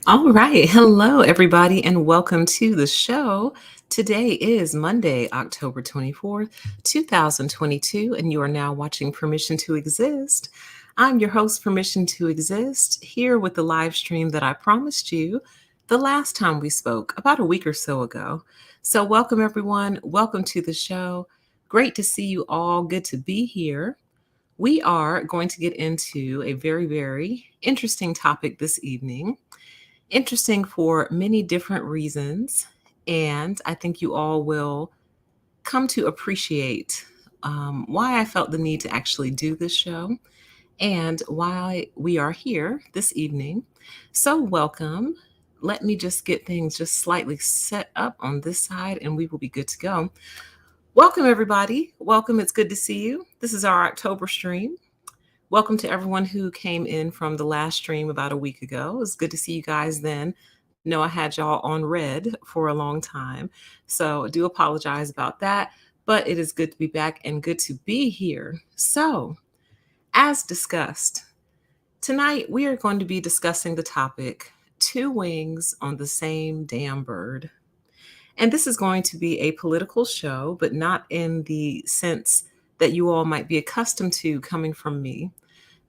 All right. Hello, everybody, and welcome to the show. Today is Monday, October 24th, 2022, and you are now watching Permission to Exist. I'm your host, Permission to Exist, here with the live stream that I promised you the last time we spoke, about a week or so ago. So, welcome, everyone. Welcome to the show. Great to see you all. Good to be here. We are going to get into a very, very interesting topic this evening. Interesting for many different reasons. And I think you all will come to appreciate why I felt the need to actually do this show and why we are here this evening. So, welcome. Let me just get things just slightly set up on this side and we will be good to go. Welcome, everybody. Welcome. It's good to see you. This is our October stream. Welcome to everyone who came in from the last stream about a week ago. It was good to see you guys then. Know I had y'all on red for a long time. So I do apologize about that, but it is good to be back and good to be here. So, as discussed, tonight we are going to be discussing the topic two wings on the same damn bird. And this is going to be a political show, but not in the sense that you all might be accustomed to coming from me.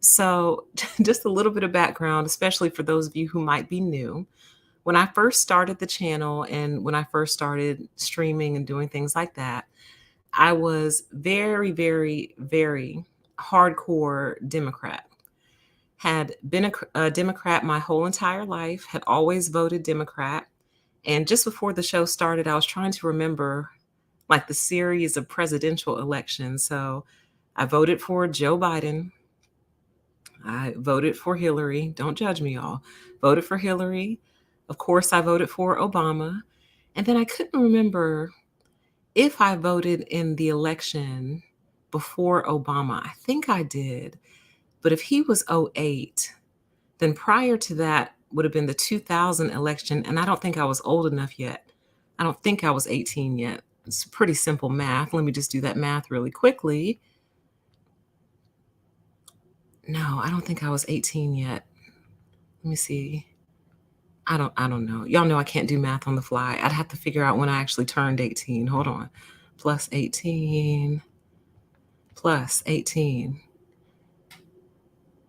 So, just a little bit of background, especially for those of you who might be new. When I first started the channel and when I first started streaming and doing things like that, I was very, very, very hardcore Democrat. Had been a Democrat my whole entire life, had always voted Democrat. And just before the show started, I was trying to remember like the series of presidential elections. So I voted for Joe Biden. I voted for Hillary. Don't judge me, y'all. Voted for Hillary. Of course, I voted for Obama. And then I couldn't remember if I voted in the election before Obama. I think I did. But if he was '08, then prior to that would have been the 2000 election. And I don't think I was old enough yet. I don't think I was 18 yet. It's pretty simple math. Let me just do that math really quickly. No, I don't think I was 18 yet. Let me see. I don't know. Y'all know I can't do math on the fly. I'd have to figure out when I actually turned 18. Hold on. Plus 18 plus 18.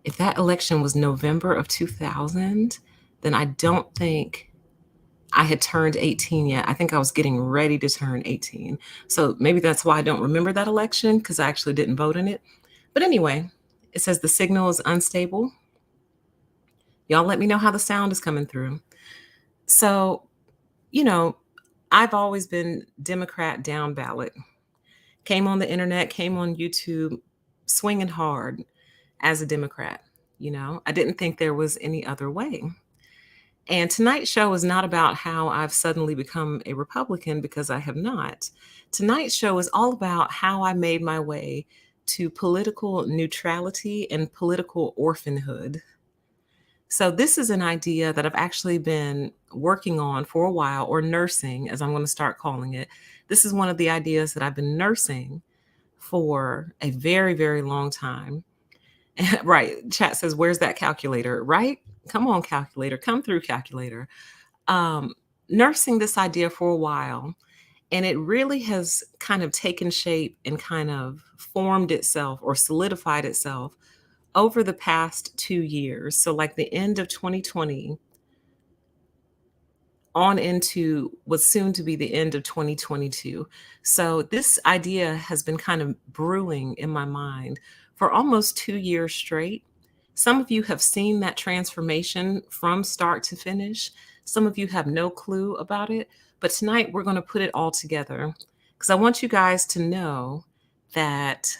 If that election was November of 2000, then I don't think I had turned 18 yet. I think I was getting ready to turn 18. So maybe that's why I don't remember that election, because I actually didn't vote in it. But anyway, it says the signal is unstable. Y'all let me know how the sound is coming through. So, I've always been Democrat down ballot. Came on the internet, came on YouTube, swinging hard as a Democrat. I didn't think there was any other way. And tonight's show is not about how I've suddenly become a Republican, because I have not. Tonight's show is all about how I made my way to political neutrality and political orphanhood. So, this is an idea that I've actually been working on for a while, or nursing, as I'm going to start calling it. This is one of the ideas that I've been nursing for a very, very long time. Right. Chat says, where's that calculator? Right? Come on, calculator. Come through, calculator. Nursing this idea for a while. And it really has kind of taken shape and kind of formed itself or solidified itself over the past 2 years. So, like the end of 2020 on into what's soon to be the end of 2022. So, this idea has been kind of brewing in my mind for almost 2 years straight. Some of you have seen that transformation from start to finish. Some of you have no clue about it. But tonight we're going to put it all together, because I want you guys to know that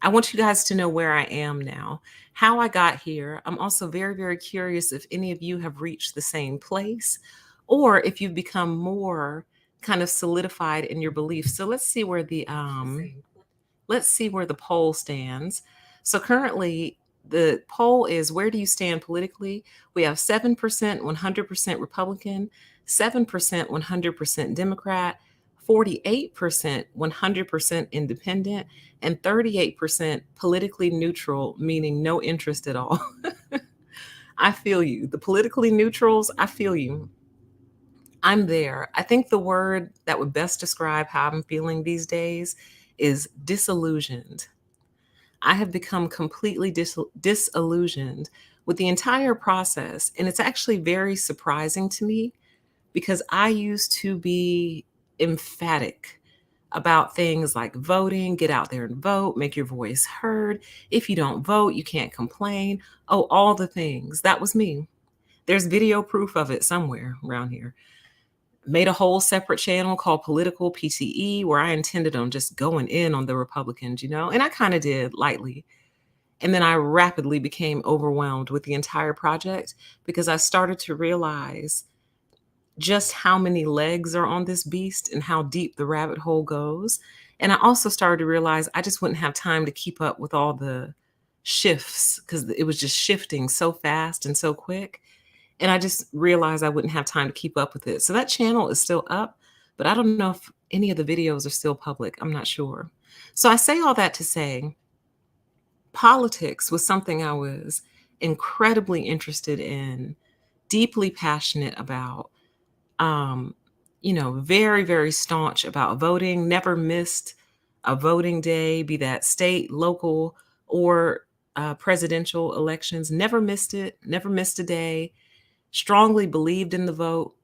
I want you guys to know where I am now, how I got here. I'm also very, very curious if any of you have reached the same place, or if you've become more kind of solidified in your beliefs. So let's see where the poll stands. So currently the poll is, where do you stand politically? We have 7% 100% Republican, 7% 100% Democrat, 48% 100% independent, and 38% politically neutral, meaning no interest at all. I feel you. The politically neutrals, I feel you. I'm there. I think the word that would best describe how I'm feeling these days is disillusioned. I have become completely disillusioned with the entire process. And it's actually very surprising to me because I used to be emphatic about things like voting, get out there and vote, make your voice heard. If you don't vote, you can't complain. Oh, all the things. That was me. There's video proof of it somewhere around here. Made a whole separate channel called Political PTE where I intended on just going in on the Republicans, and I kind of did lightly. And then I rapidly became overwhelmed with the entire project because I started to realize just how many legs are on this beast and how deep the rabbit hole goes. And I also started to realize I just wouldn't have time to keep up with all the shifts because it was just shifting so fast and so quick. And I just realized I wouldn't have time to keep up with it. So that channel is still up, but I don't know if any of the videos are still public. I'm not sure. So I say all that to say politics was something I was incredibly interested in, deeply passionate about, very, very staunch about voting, never missed a voting day, be that state, local, or presidential elections, never missed it, never missed a day, strongly believed in the vote.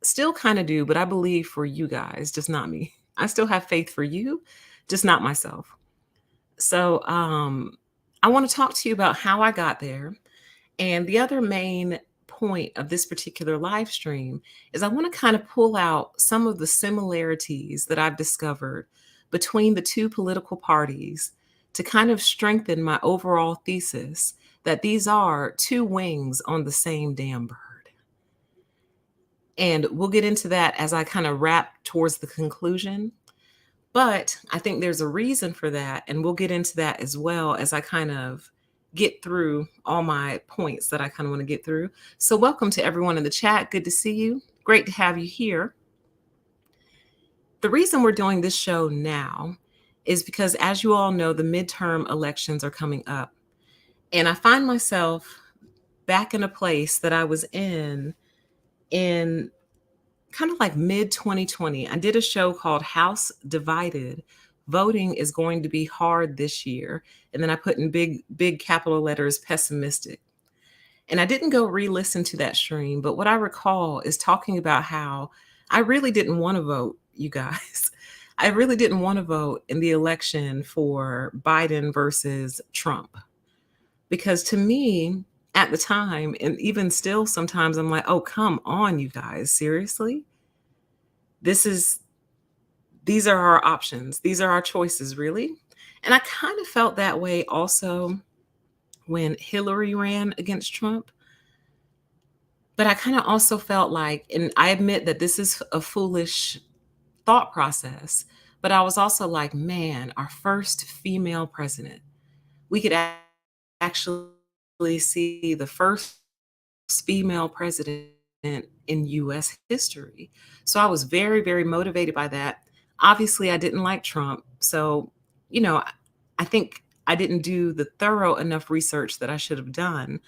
Still kind of do, but I believe for you guys, just not me. I still have faith for you, just not myself. So I want to talk to you about how I got there. And the other main point of this particular live stream is I want to kind of pull out some of the similarities that I've discovered between the two political parties to kind of strengthen my overall thesis that these are two wings on the same damn bird. And we'll get into that as I kind of wrap towards the conclusion. But I think there's a reason for that. And we'll get into that as well as I kind of get through all my points that I kind of want to get through. So welcome to everyone in the chat. Good to see you. Great to have you here. The reason we're doing this show now is because, as you all know, the midterm elections are coming up. And I find myself back in a place that I was in kind of like mid 2020. I did a show called House Divided. Voting is going to be hard this year. And then I put in big capital letters, pessimistic. And I didn't go re-listen to that stream, but what I recall is talking about how I really didn't want to vote, you guys. I really didn't want to vote in the election for Biden versus Trump. Because to me, at the time, and even still sometimes, I'm like, oh, come on, you guys, seriously? These are our options. These are our choices, really? And I kind of felt that way also when Hillary ran against Trump. But I kind of also felt like, and I admit that this is a foolish thought process, but I was also like, man, our first female president. We could actually see the first female president in US history. So I was very, very motivated by that. Obviously, I didn't like Trump. So, I think I didn't do the thorough enough research that I should have done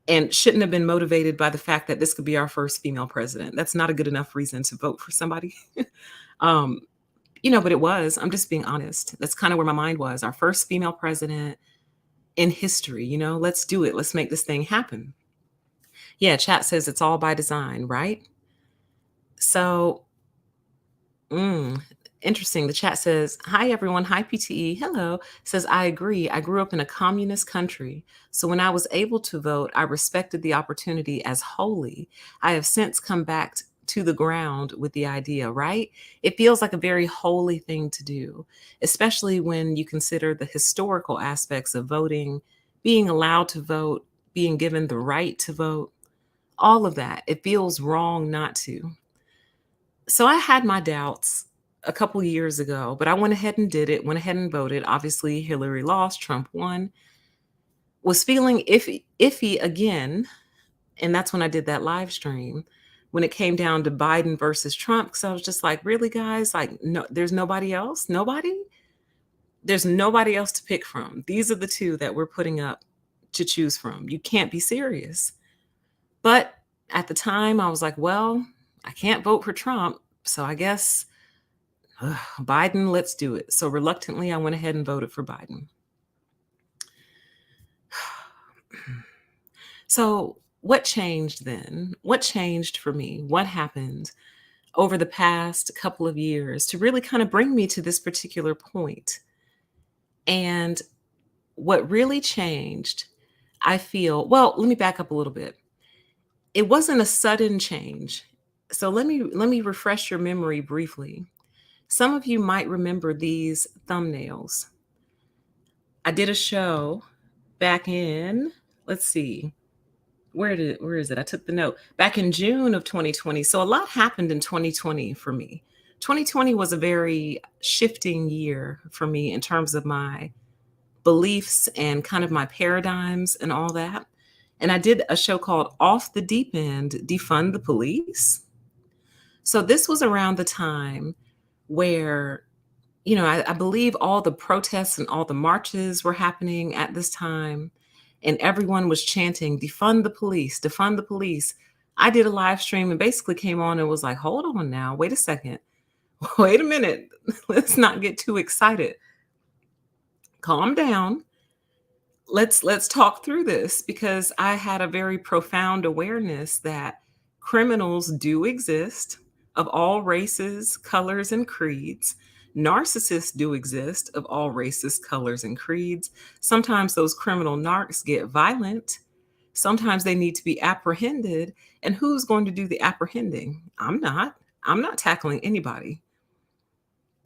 and shouldn't have been motivated by the fact that this could be our first female president. That's not a good enough reason to vote for somebody. um, but it was. I'm just being honest. That's kind of where my mind was. Our first female president in history, let's do it. Let's make this thing happen. Yeah, chat says it's all by design, right? So, interesting. The chat says, hi, everyone. Hi, PTE. Hello. Says, I agree. I grew up in a communist country. So when I was able to vote, I respected the opportunity as holy. I have since come back to the ground with the idea, right? It feels like a very holy thing to do, especially when you consider the historical aspects of voting, being allowed to vote, being given the right to vote, all of that. It feels wrong not to. So I had my doubts a couple years ago, but I went ahead and did it, went ahead and voted. Obviously, Hillary lost, Trump won. Was feeling iffy again. And that's when I did that live stream when it came down to Biden versus Trump. Because I was just like, really, guys? Like, no, there's nobody else? Nobody? There's nobody else to pick from. These are the two that we're putting up to choose from. You can't be serious. But at the time, I was like, well, I can't vote for Trump. So I guess Biden, let's do it. So reluctantly, I went ahead and voted for Biden. So, what changed then? What changed for me? What happened over the past couple of years to really kind of bring me to this particular point? And what really changed, I feel, well, let me back up a little bit. It wasn't a sudden change. So let me refresh your memory briefly. Some of you might remember these thumbnails. I did a show back in, let's see, where is it? I took the note. Back in June of 2020. So a lot happened in 2020 for me. 2020 was a very shifting year for me in terms of my beliefs and kind of my paradigms and all that. And I did a show called Off the Deep End, Defund the Police. So this was around the time where, I believe all the protests and all the marches were happening at this time, and everyone was chanting, defund the police, defund the police. I did a live stream and basically came on and was like, hold on now, wait a second, wait a minute, let's not get too excited. Calm down. Let's talk through this because I had a very profound awareness that criminals do exist of all races, colors, and creeds. Narcissists do exist of all races, colors, and creeds. Sometimes those criminal narcs get violent. Sometimes they need to be apprehended. And who's going to do the apprehending? I'm not. I'm not tackling anybody.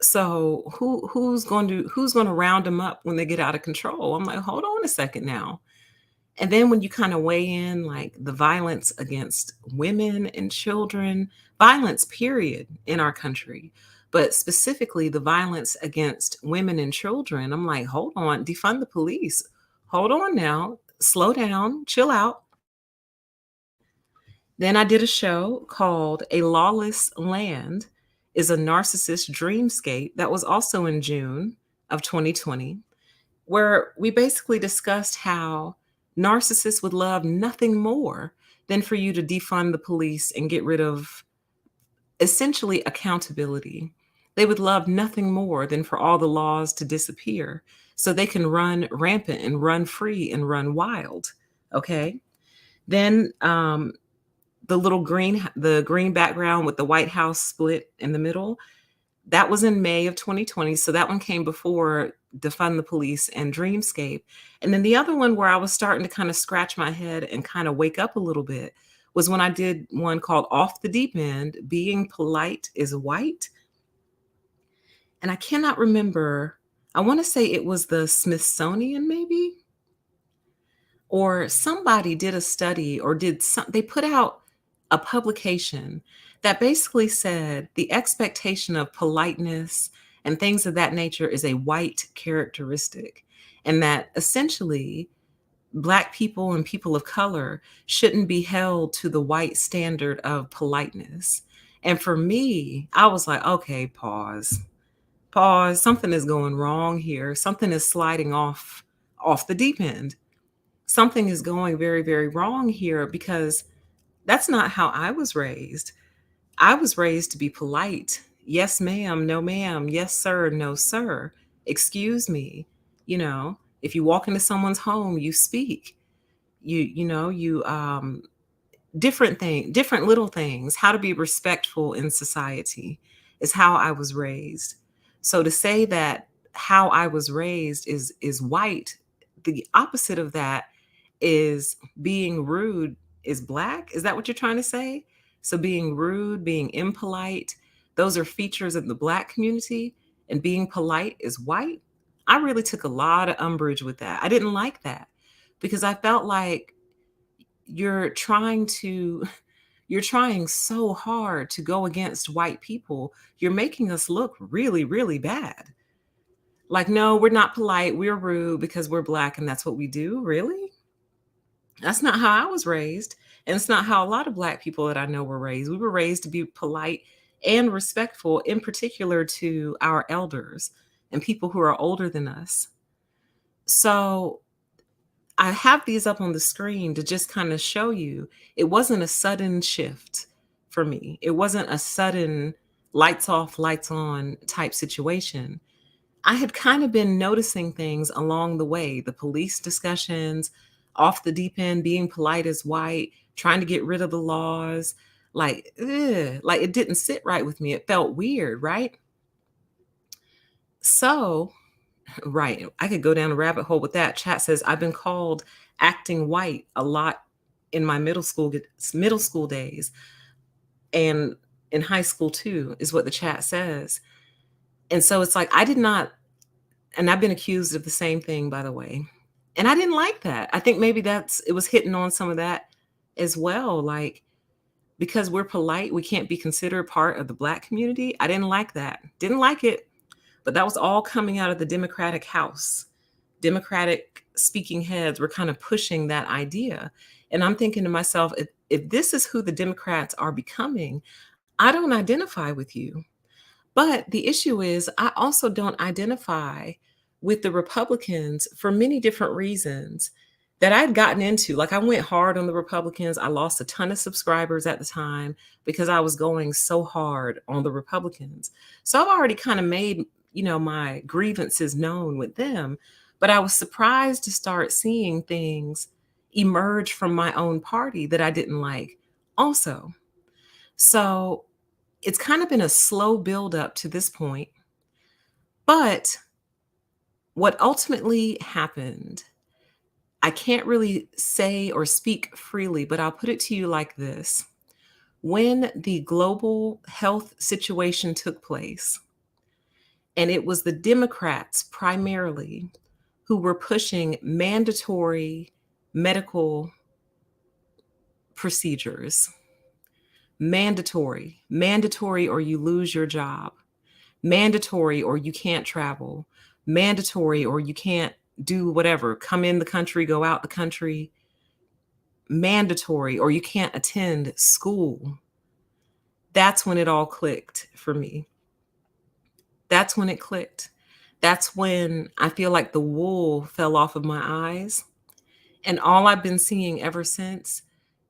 So who's going to round them up when they get out of control? I'm like, hold on a second now. And then when you kind of weigh in like the violence against women and children, violence period in our country, but specifically the violence against women and children, I'm like, hold on, defund the police. Hold on now, slow down, chill out. Then I did a show called A Lawless Land is a Narcissist Dreamscape that was also in June of 2020, where we basically discussed how narcissists would love nothing more than for you to defund the police and get rid of essentially accountability. They would love nothing more than for all the laws to disappear so they can run rampant and run free and run wild. Okay. Then the green background with the White House split in the middle, that was in May of 2020. So that one came before Defund the Police and Dreamscape. And then the other one where I was starting to kind of scratch my head and kind of wake up a little bit was when I did one called Off the Deep End, Being Polite is White. And I cannot remember, I want to say it was the Smithsonian maybe, or somebody did a study or they put out a publication that basically said the expectation of politeness and things of that nature is a white characteristic, and that essentially Black people and people of color shouldn't be held to the white standard of politeness. And for me, I was like, okay, pause, something is going wrong here, something is sliding off the deep end, something is going very, very wrong here, because that's not how I was raised. I was raised to be polite. Yes, ma'am. No, ma'am. Yes, sir. No, sir. Excuse me. If you walk into someone's home, you speak. You different little things. How to be respectful in society is how I was raised. So to say that how I was raised is white, the opposite of that is being rude is Black. Is that what you're trying to say? So being rude, being impolite, those are features of the Black community, and being polite is white. I really took a lot of umbrage with that. I didn't like that because I felt like you're trying to you're trying so hard to go against white people. You're making us look really, really bad. Like, no, we're not polite. We're rude because we're Black and that's what we do. Really? That's not how I was raised. And it's not how a lot of Black people that I know were raised. We were raised to be polite and respectful, in particular to our elders and people who are older than us. So I have these up on the screen to just kind of show you it wasn't a sudden shift for me. It wasn't a sudden lights off, lights on type situation. I had kind of been noticing things along the way, the police discussions, off the deep end, being polite as white, trying to get rid of the laws. Like, ugh, like it didn't sit right with me. It felt weird, right? So, right, I could go down a rabbit hole with that. Chat says I've been called acting white a lot in my middle school days and in high school too, is what the chat says. And so it's like I did not. And I've been accused of the same thing, by the way. And I didn't like that. I think maybe it was hitting on some of that as well. Like, because we're polite, we can't be considered part of the Black community. I didn't like that. Didn't like it. But that was all coming out of the Democratic House. Democratic speaking heads were kind of pushing that idea. And I'm thinking to myself, if this is who the Democrats are becoming, I don't identify with you. But the issue is, I also don't identify with the Republicans for many different reasons that I'd gotten into. Like, I went hard on the Republicans. I lost a ton of subscribers at the time because I was going so hard on the Republicans. So I've already kind of made, my grievances known with them. But I was surprised to start seeing things emerge from my own party that I didn't like also. So it's kind of been a slow build up to this point. But what ultimately happened, I can't really say or speak freely, but I'll put it to you like this. When the global health situation took place, and it was the Democrats primarily who were pushing mandatory medical procedures, mandatory, or you lose your job, mandatory, or you can't travel, mandatory, or you can't do whatever, come in the country, go out the country, mandatory, or you can't attend school. That's when it all clicked for me. That's when it clicked. That's when I feel like the wool fell off of my eyes. And all I've been seeing ever since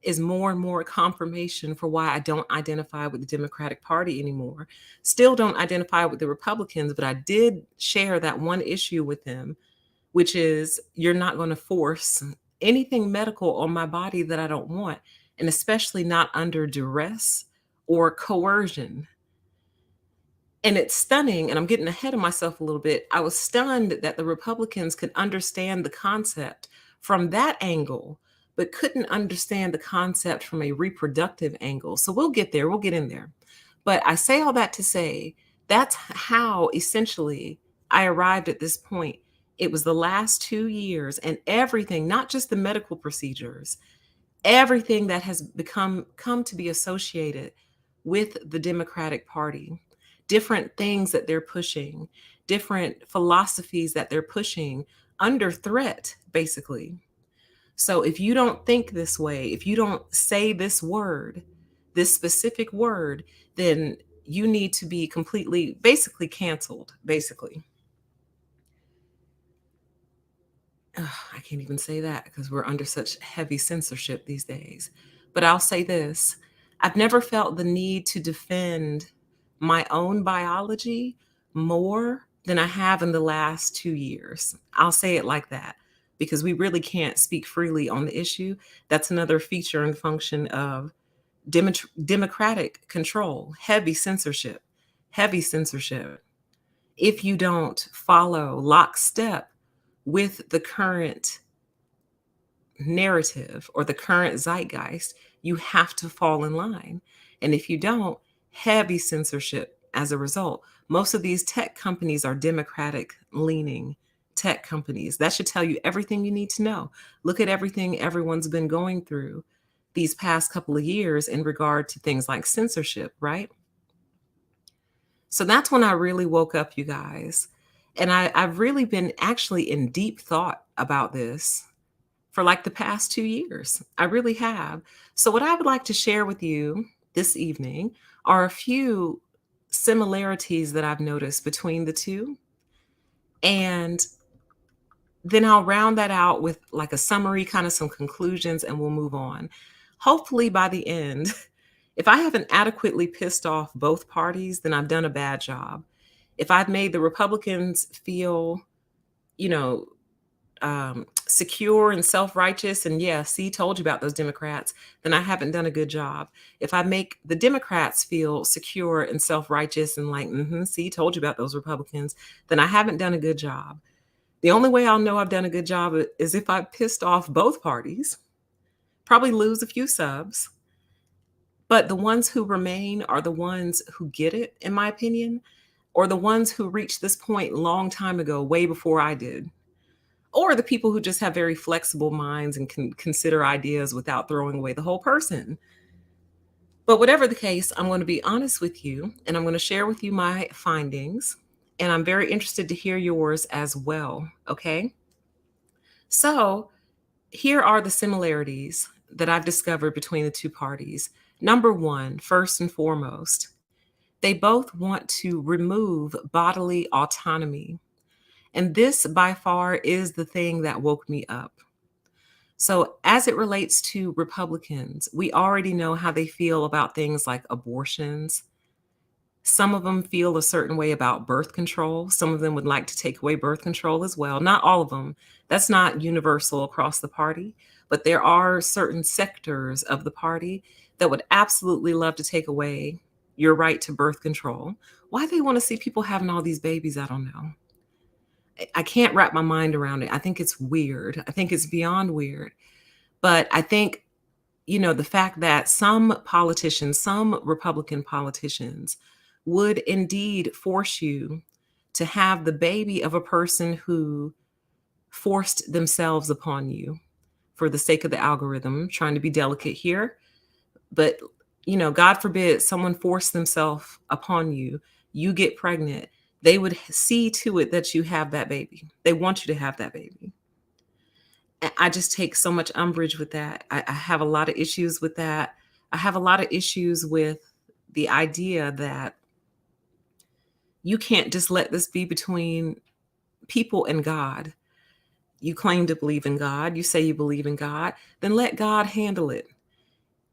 is more and more confirmation for why I don't identify with the Democratic Party anymore. Still don't identify with the Republicans, but I did share that one issue with them, which is you're not going to force anything medical on my body that I don't want, and especially not under duress or coercion. And it's stunning, and I'm getting ahead of myself a little bit. I was stunned that the Republicans could understand the concept from that angle, but couldn't understand the concept from a reproductive angle. So we'll get there, we'll get in there. But I say all that to say that's how essentially I arrived at this point. It was the last 2 years and everything, not just the medical procedures, everything that has come to be associated with the Democratic Party, different things that they're pushing, different philosophies that they're pushing under threat, basically. So if you don't think this way, if you don't say this word, this specific word, then you need to be completely, basically canceled, basically. Ugh, I can't even say that because we're under such heavy censorship these days. But I'll say this. I've never felt the need to defend my own biology more than I have in the last 2 years. I'll say it like that because we really can't speak freely on the issue. That's another feature and function of democratic control, heavy censorship, heavy censorship. If you don't follow lockstep with the current narrative or the current zeitgeist, you have to fall in line. And if you don't, heavy censorship as a result. Most of these tech companies are democratic leaning tech companies. That should tell you everything you need to know. Look at everything everyone's been going through these past couple of years in regard to things like censorship, right? So that's when I really woke up, you guys. And I've really been actually in deep thought about this for like the past 2 years. I really have. So, what I would like to share with you this evening are a few similarities that I've noticed between the two and Then I'll round that out with like a summary, kind of some conclusions, and we'll move on. Hopefully, by the end, if I haven't adequately pissed off both parties, then I've done a bad job. If I've made the Republicans feel, you know, secure and self-righteous, and yeah, see, told you about those Democrats, then I haven't done a good job. If I make the Democrats feel secure and self-righteous and like, see, told you about those Republicans, then I haven't done a good job. The only way I'll know I've done a good job is if I pissed off both parties, probably lose a few subs, but the ones who remain are the ones who get it, in my opinion, or the ones who reached this point long time ago, way before I did. Or the people who just have very flexible minds and can consider ideas without throwing away the whole person. But whatever the case, I'm going to be honest with you and I'm going to share with you my findings. And I'm very interested to hear yours as well. Okay. So here are the similarities that I've discovered between the two parties. Number one, first and foremost, they both want to remove bodily autonomy. And this by far is the thing that woke me up. So, as it relates to Republicans, we already know how they feel about things like abortions. Some of them feel a certain way about birth control. Some of them would like to take away birth control as well. Not all of them. That's not universal across the party, but there are certain sectors of the party that would absolutely love to take away your right to birth control. Why they want to see people having all these babies, I don't know. I can't wrap my mind around it. I think it's weird. I think it's beyond weird. But I think, the fact that some politicians, some Republican politicians, would indeed force you to have the baby of a person who forced themselves upon you for the sake of the algorithm, trying to be delicate here. But, God forbid someone forced themselves upon you, you get pregnant. They would see to it that you have that baby. They want you to have that baby. I just take so much umbrage with that. I have a lot of issues with that. I have a lot of issues with the idea that you can't just let this be between people and God. You claim to believe in God. You say you believe in God. Then let God handle it.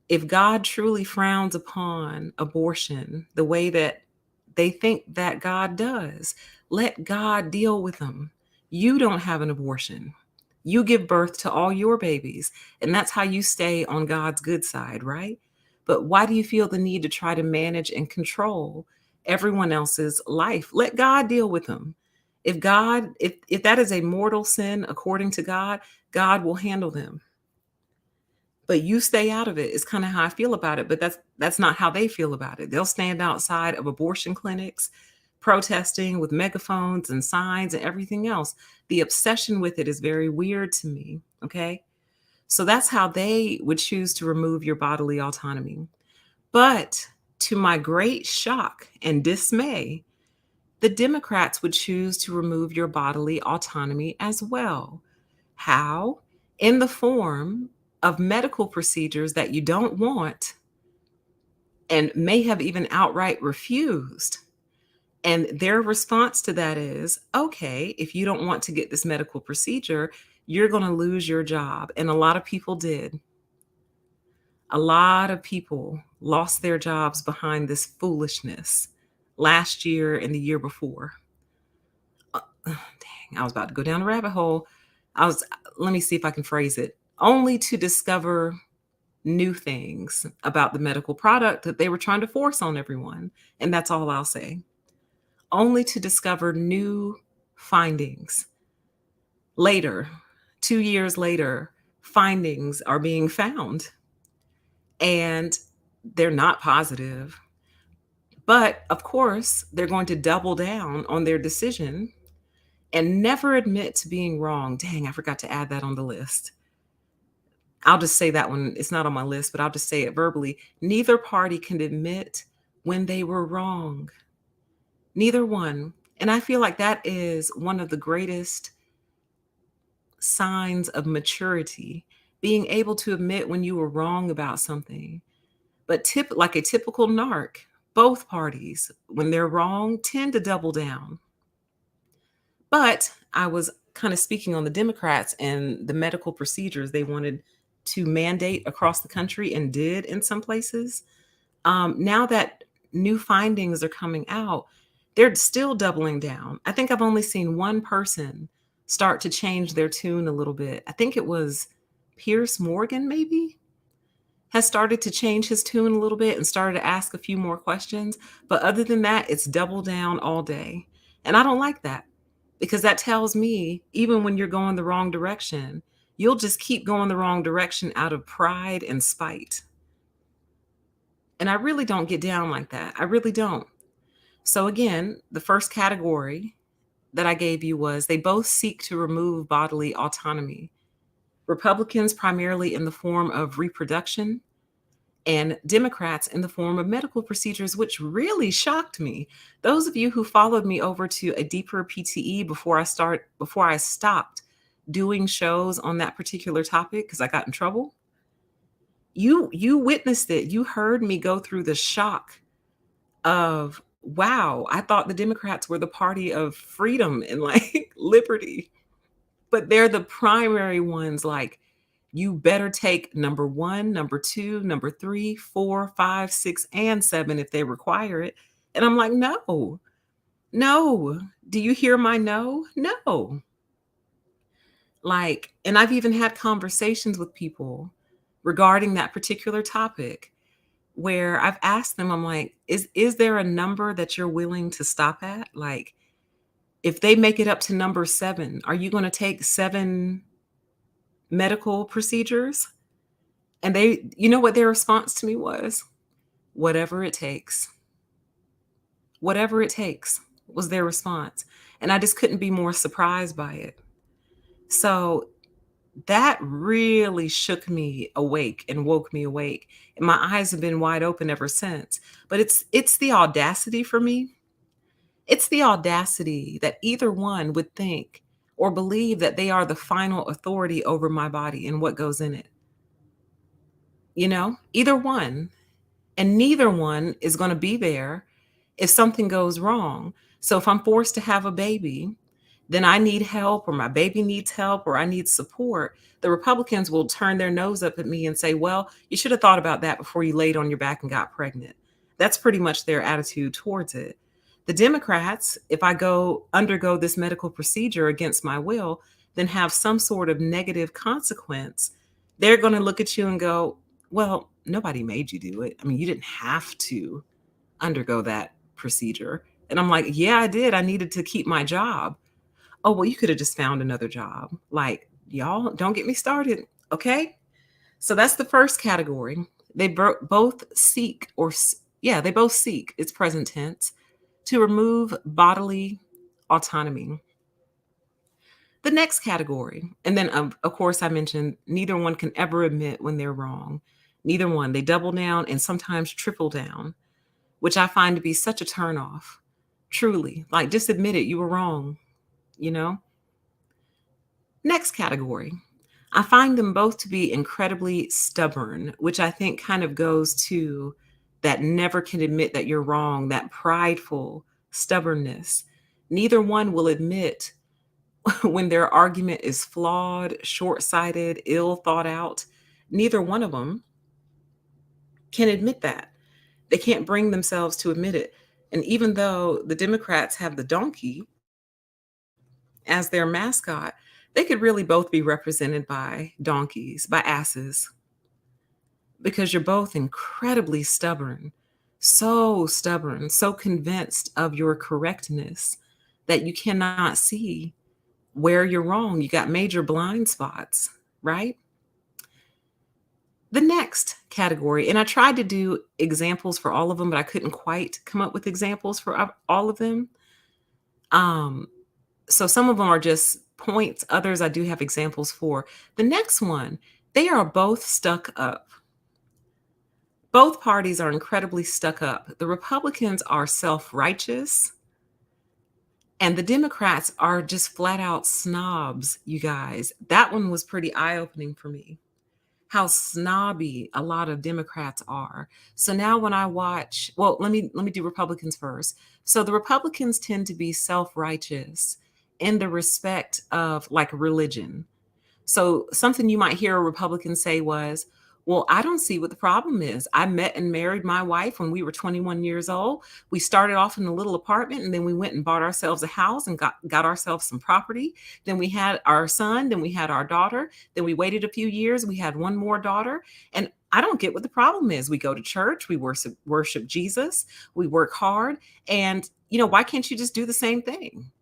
If God truly frowns upon abortion the way that they think that God does, let God deal with them. You don't have an abortion. You give birth to all your babies, and that's how you stay on God's good side, right? But why do you feel the need to try to manage and control everyone else's life? Let God deal with them. If that is a mortal sin according to God, God will handle them. But you stay out of it. It's kind of how I feel about it, but that's not how they feel about it. They'll stand outside of abortion clinics protesting with megaphones and signs and everything else. The obsession with it is very weird to me, okay? So that's how they would choose to remove your bodily autonomy. But to my great shock and dismay, the Democrats would choose to remove your bodily autonomy as well. How? In the form of medical procedures that you don't want and may have even outright refused. And their response to that is, okay, if you don't want to get this medical procedure, you're going to lose your job. And a lot of people did. A lot of people lost their jobs behind this foolishness last year and the year before. Dang, I was about to go down a rabbit hole. Let me see if I can phrase it. Only to discover new things about the medical product that they were trying to force on everyone. And that's all I'll say. Only to discover new findings. Later, 2 years later, findings are being found and they're not positive. But of course, they're going to double down on their decision and never admit to being wrong. Dang, I forgot to add that on the list. I'll just say that one. It's not on my list, but I'll just say it verbally. Neither party can admit when they were wrong. Neither one. And I feel like that is one of the greatest signs of maturity, being able to admit when you were wrong about something. But like a typical narc, both parties, when they're wrong, tend to double down. But I was kind of speaking on the Democrats and the medical procedures they wanted to mandate across the country and did in some places. Now that new findings are coming out, they're still doubling down. I think I've only seen one person start to change their tune a little bit. I think it was Pierce Morgan, maybe, has started to change his tune a little bit and started to ask a few more questions. But other than that, it's double down all day. And I don't like that because that tells me even when you're going the wrong direction, you'll just keep going the wrong direction out of pride and spite. And I really don't get down like that. I really don't. So, again, the first category that I gave you was they both seek to remove bodily autonomy. Republicans, primarily in the form of reproduction, and Democrats in the form of medical procedures, which really shocked me. Those of you who followed me over to a deeper PTE before I stopped doing shows on that particular topic because I got in trouble, you witnessed it. You heard me go through the shock of, wow, I thought the Democrats were the party of freedom and like liberty, but they're the primary ones. Like, you better take number one, number two, number three, four, five, six, and seven if they require it. And I'm like, no, no. Do you hear my no? No. Like, and I've even had conversations with people regarding that particular topic where I've asked them, I'm like, is there a number that you're willing to stop at? Like, if they make it up to number seven, are you going to take seven medical procedures? And they, you know what their response to me was? Whatever it takes. Whatever it takes was their response. And I just couldn't be more surprised by it. So that really shook me awake and woke me awake. And my eyes have been wide open ever since. But it's the audacity for me. It's the audacity that either one would think or believe that they are the final authority over my body and what goes in it. You know, either one. And neither one is going to be there if something goes wrong. So if I'm forced to have a baby, then I need help, or my baby needs help, or I need support. The Republicans will turn their nose up at me and say, well, you should have thought about that before you laid on your back and got pregnant. That's pretty much their attitude towards it. The Democrats, if I undergo this medical procedure against my will, then have some sort of negative consequence, they're going to look at you and go, well, nobody made you do it. I mean, you didn't have to undergo that procedure. And I'm like, yeah, I did. I needed to keep my job. Oh, well, you could have just found another job. Like, y'all, don't get me started. Okay. So that's the first category. They both seek, they both seek, it's present tense, to remove bodily autonomy. The next category, and then of course I mentioned neither one can ever admit when they're wrong. Neither one. They double down and sometimes triple down, which I find to be such a turnoff. Truly. Like, just admit it, you were wrong, you know? Next category. I find them both to be incredibly stubborn, which I think kind of goes to that never can admit that you're wrong, that prideful stubbornness. Neither one will admit when their argument is flawed, short-sighted, ill thought out. Neither one of them can admit that. They can't bring themselves to admit it. And even though the Democrats have the donkey as their mascot, they could really both be represented by donkeys, by asses, because you're both incredibly stubborn, so convinced of your correctness that you cannot see where you're wrong. You got major blind spots, right? The next category, and I tried to do examples for all of them, but I couldn't quite come up with examples for all of them. So some of them are just points. Others I do have examples for. The next one, they are both stuck up. Both parties are incredibly stuck up. The Republicans are self-righteous, and the Democrats are just flat out snobs, you guys. That one was pretty eye-opening for me, how snobby a lot of Democrats are. So now when I watch, well, let me do Republicans first. So the Republicans tend to be self-righteous in the respect of like religion. So something you might hear a Republican say was, well, I don't see what the problem is. I met and married my wife when we were 21 years old. We started off in a little apartment and then we went and bought ourselves a house and got ourselves some property. Then we had our son, then we had our daughter. Then we waited a few years, we had one more daughter. And I don't get what the problem is. We go to church, we worship Jesus, we work hard. And, why can't you just do the same thing?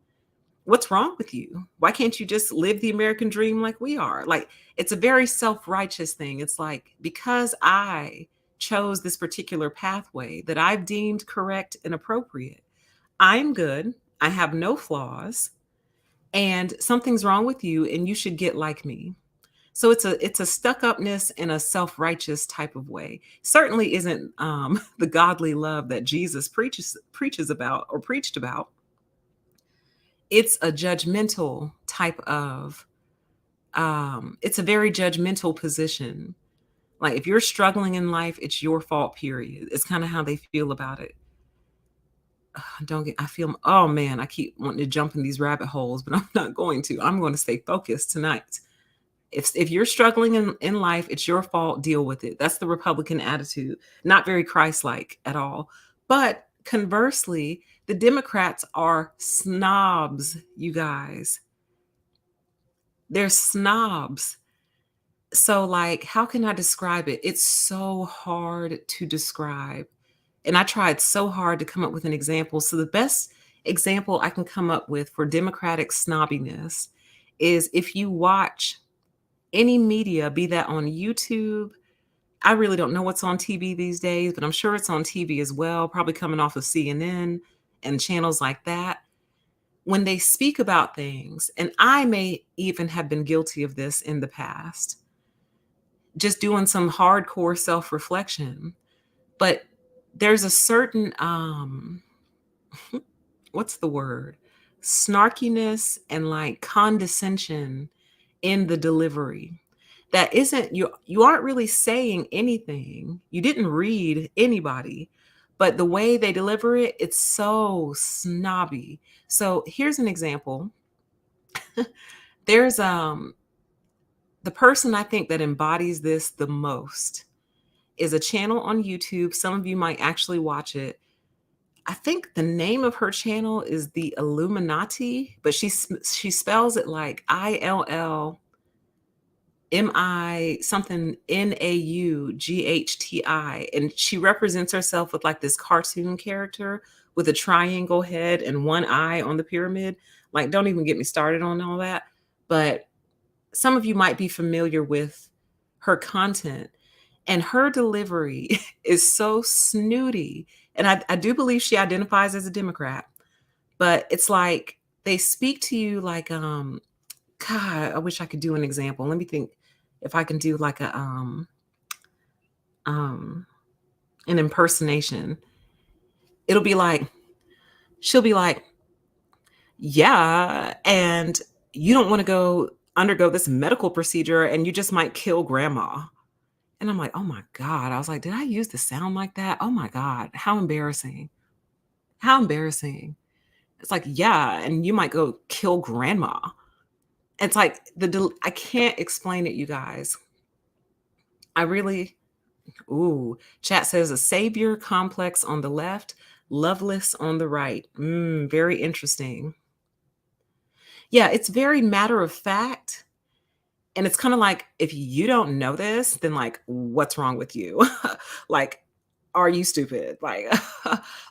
What's wrong with you? Why can't you just live the American dream like we are? Like, it's a very self-righteous thing. It's like, because I chose this particular pathway that I've deemed correct and appropriate, I'm good, I have no flaws, and something's wrong with you and you should get like me. So it's a stuck-upness in a self-righteous type of way. Certainly isn't the godly love that Jesus preaches about or preached about. It's a judgmental type of it's a very judgmental position. Like, if you're struggling in life, it's your fault, period. It's kind of how they feel about it. Don't get I feel oh man, I keep wanting to jump in these rabbit holes, but I'm not going to. I'm going to stay focused tonight. If you're struggling in life, it's your fault, deal with it. That's the Republican attitude. Not very Christ-like at all. But conversely, the Democrats are snobs, you guys. They're snobs. So, like, how can I describe it? It's so hard to describe. And I tried so hard to come up with an example. So the best example I can come up with for Democratic snobbiness is if you watch any media, be that on YouTube. I really don't know what's on TV these days, but I'm sure it's on TV as well, probably coming off of CNN and channels like that. When they speak about things, and I may even have been guilty of this in the past, just doing some hardcore self-reflection, but there's a certain what's the word? Snarkiness and like condescension in the delivery. That isn't you aren't really saying anything. You didn't read anybody, but the way they deliver it, it's so snobby. So here's an example. There's the person I think that embodies this the most is a channel on YouTube. Some of you might actually watch it. I think the name of her channel is the Illuminati, but she spells it like ILLMI something NAUGHTI, and she represents herself with like this cartoon character with a triangle head and one eye on the pyramid. Like, don't even get me started on all that. But some of you might be familiar with her content, and her delivery is so snooty. And I do believe she identifies as a Democrat, but it's like they speak to you like, God, I wish I could do an example. Let me think if I can do like um, an impersonation. It'll be like, she'll be like, yeah, and you don't want to go undergo this medical procedure and you just might kill grandma. And I'm like, oh my God. I was like, did I use the sound like that? Oh my God. How embarrassing. How embarrassing. It's like, yeah, and you might go kill grandma. It's like I can't explain it, you guys. I really, ooh, chat says a savior complex on the left, loveless on the right. Very interesting. Yeah, it's very matter of fact. And it's kind of like, if you don't know this, then like, what's wrong with you? Like, are you stupid? Like,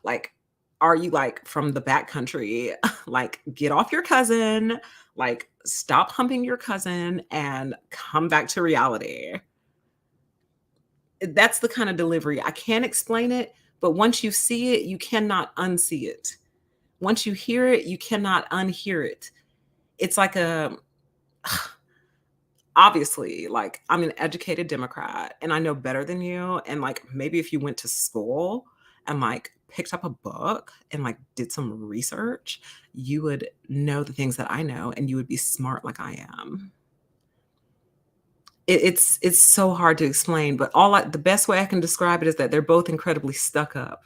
like, are you like from the back country? Like, get off your cousin, like, stop humping your cousin and come back to reality. That's the kind of delivery. I can't explain it, but once you see it, you cannot unsee it. Once you hear it, you cannot unhear it. It's like a obviously, like, I'm an educated Democrat and I know better than you. And like, maybe if you went to school and like picked up a book and like did some research, you would know the things that I know and you would be smart like I am. It's so hard to explain, but the best way I can describe it is that they're both incredibly stuck up.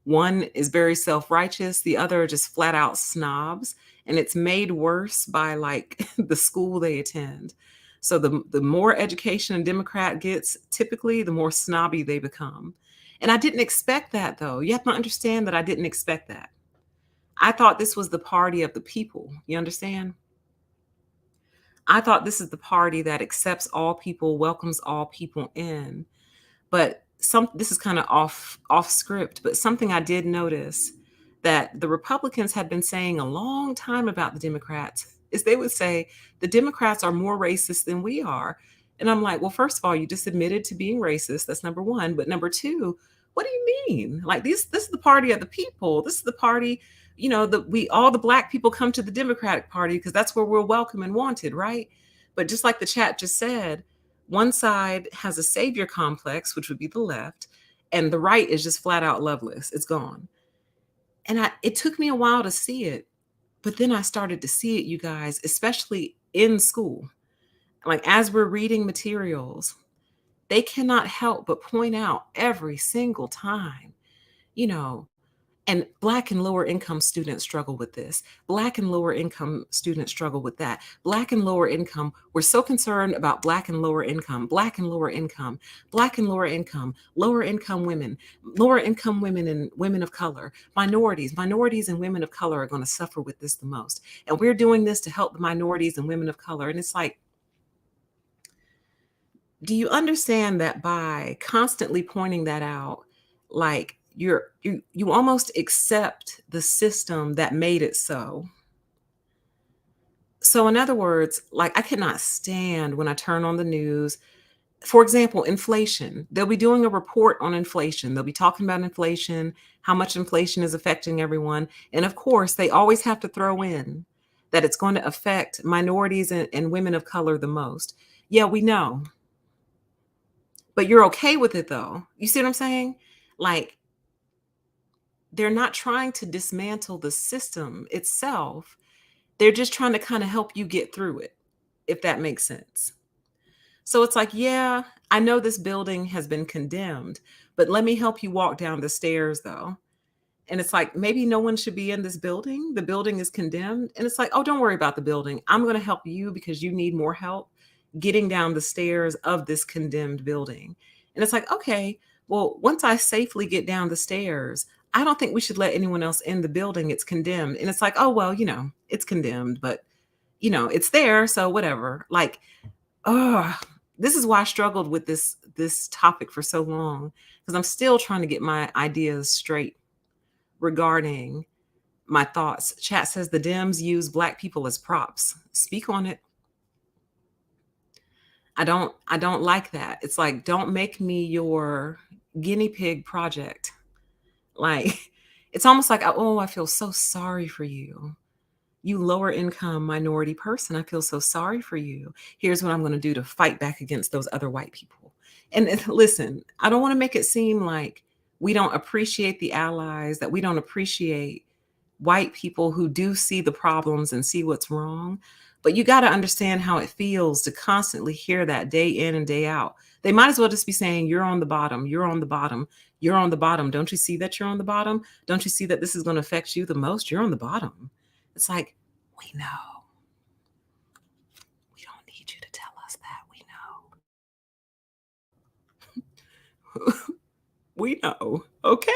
One is very self-righteous, the other are just flat out snobs. and it's made worse by like the school they attend. So the more education a Democrat gets, typically the more snobby they become. And I didn't expect that though. You have to understand that I didn't expect that. I thought this was the party of the people. You understand? I thought this is the party that accepts all people, welcomes all people in. But this is kind of off script, but something I did notice that the Republicans had been saying a long time about the Democrats is they would say the Democrats are more racist than we are. And I'm like, well, first of all, you just admitted to being racist. That's number one. But number two, what do you mean? Like this is the party of the people. This is the party, that we all the black people come to the Democratic Party because that's where we're welcome and wanted, right? But just like the chat just said, one side has a savior complex, which would be the left, and the right is just flat out loveless. It's gone. And it took me a while to see it, but then I started to see it, you guys, especially in school. Like as we're reading materials, they cannot help but point out every single time, you know, and Black and lower income students struggle with this. Black and lower income students struggle with that. Black and lower income, we're so concerned about Black and lower income, Black and lower income, Black and lower income women and women of color, minorities and women of color are going to suffer with this the most. And we're doing this to help the minorities and women of color. And it's like, do you understand that by constantly pointing that out, like you almost accept the system that made it so? So in other words, like I cannot stand when I turn on the news. For example, inflation. They'll be doing a report on inflation. They'll be talking about inflation, how much inflation is affecting everyone. And of course, they always have to throw in that it's going to affect minorities and women of color the most. Yeah, we know. But you're okay with it though. You see what I'm saying? Like they're not trying to dismantle the system itself. They're just trying to kind of help you get through it, if that makes sense. So it's like, yeah, I know this building has been condemned, but let me help you walk down the stairs though. And it's like, maybe no one should be in this building. The building is condemned. And it's like, oh, don't worry about the building. I'm going to help you because you need more help getting down the stairs of this condemned building. And it's like, okay, well, once I safely get down the stairs, I don't think we should let anyone else in the building. It's condemned. And it's like, oh, well, it's condemned, but, it's there. So whatever. Like, oh, this is why I struggled with this topic for so long because I'm still trying to get my ideas straight regarding my thoughts. Chat says the Dems use Black people as props. Speak on it. I don't like that. It's like, don't make me your guinea pig project. Like it's almost like, oh, I feel so sorry for you. You lower income minority person, I feel so sorry for you. Here's what I'm going to do to fight back against those other white people. And listen, I don't want to make it seem like we don't appreciate the allies, that we don't appreciate white people who do see the problems and see what's wrong. But you got to understand how it feels to constantly hear that day in and day out. They might as well just be saying, you're on the bottom, you're on the bottom, you're on the bottom. Don't you see that you're on the bottom? Don't you see that this is going to affect you the most? You're on the bottom. It's like, we know. We don't need you to tell us that. We know. We know. Okay.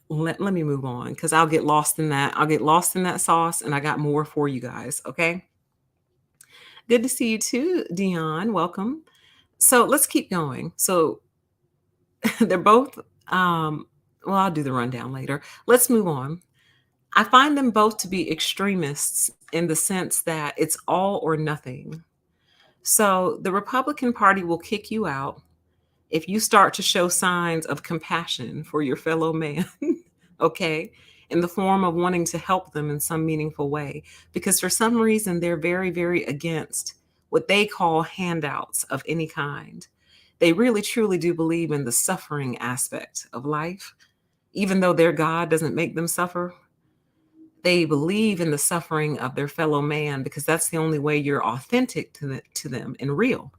Let me move on because I'll get lost in that. I'll get lost in that sauce and I got more for you guys. Okay. Good to see you too, Dion. Welcome. So let's keep going. So they're both, well, I'll do the rundown later. Let's move on. I find them both to be extremists in the sense that it's all or nothing. So the Republican Party will kick you out if you start to show signs of compassion for your fellow man, okay, in the form of wanting to help them in some meaningful way, because for some reason they're very, very against what they call handouts of any kind. They really, truly do believe in the suffering aspect of life, even though their God doesn't make them suffer. They believe in the suffering of their fellow man because that's the only way you're authentic to them and real.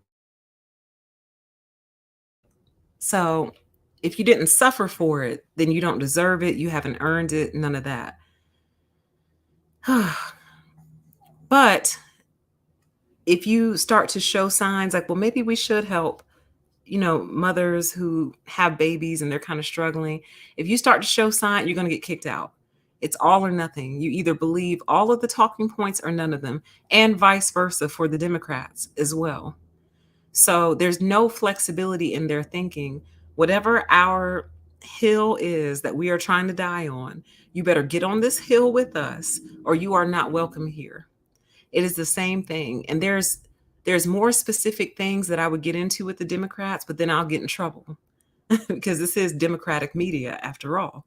So if you didn't suffer for it, then you don't deserve it. You haven't earned it. None of that. But if you start to show signs like, well, maybe we should help, mothers who have babies and they're kind of struggling. If you start to show sign, you're going to get kicked out. It's all or nothing. You either believe all of the talking points or none of them, and vice versa for the Democrats as well. So there's no flexibility in their thinking. Whatever our hill is that we are trying to die on, you better get on this hill with us or you are not welcome here. It is the same thing. And there's more specific things that I would get into with the Democrats, but then I'll get in trouble because this is Democratic media after all.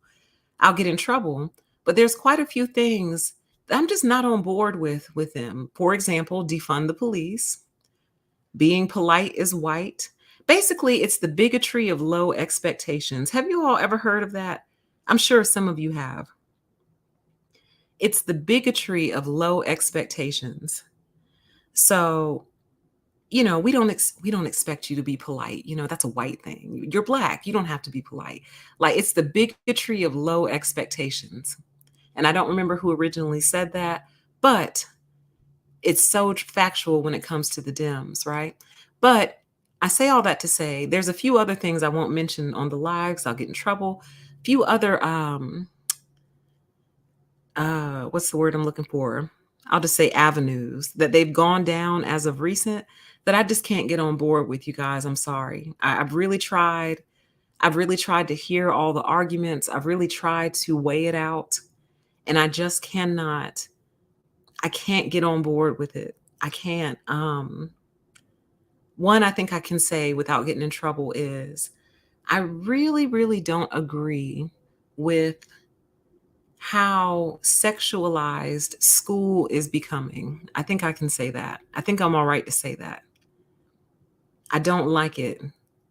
I'll get in trouble, but there's quite a few things that I'm just not on board with them. For example, defund the police. Being polite is white. Basically, it's the bigotry of low expectations. Have you all ever heard of that? I'm sure some of you have. It's the bigotry of low expectations. So, we don't expect you to be polite. That's a white thing. You're black. You don't have to be polite. Like, it's the bigotry of low expectations. And I don't remember who originally said that, but it's so factual when it comes to the Dems, right? But I say all that to say there's a few other things I won't mention on the lives. I'll get in trouble. A few other what's the word I'm looking for? I'll just say avenues that they've gone down as of recent that I just can't get on board with, you guys. I'm sorry. I've really tried. I've really tried to hear all the arguments. I've really tried to weigh it out. And I just cannot, I can't get on board with it. I can't. One I think I can say without getting in trouble is I really, really don't agree with how sexualized school is becoming. I think I can say that. I think I'm all right to say that. I don't like it.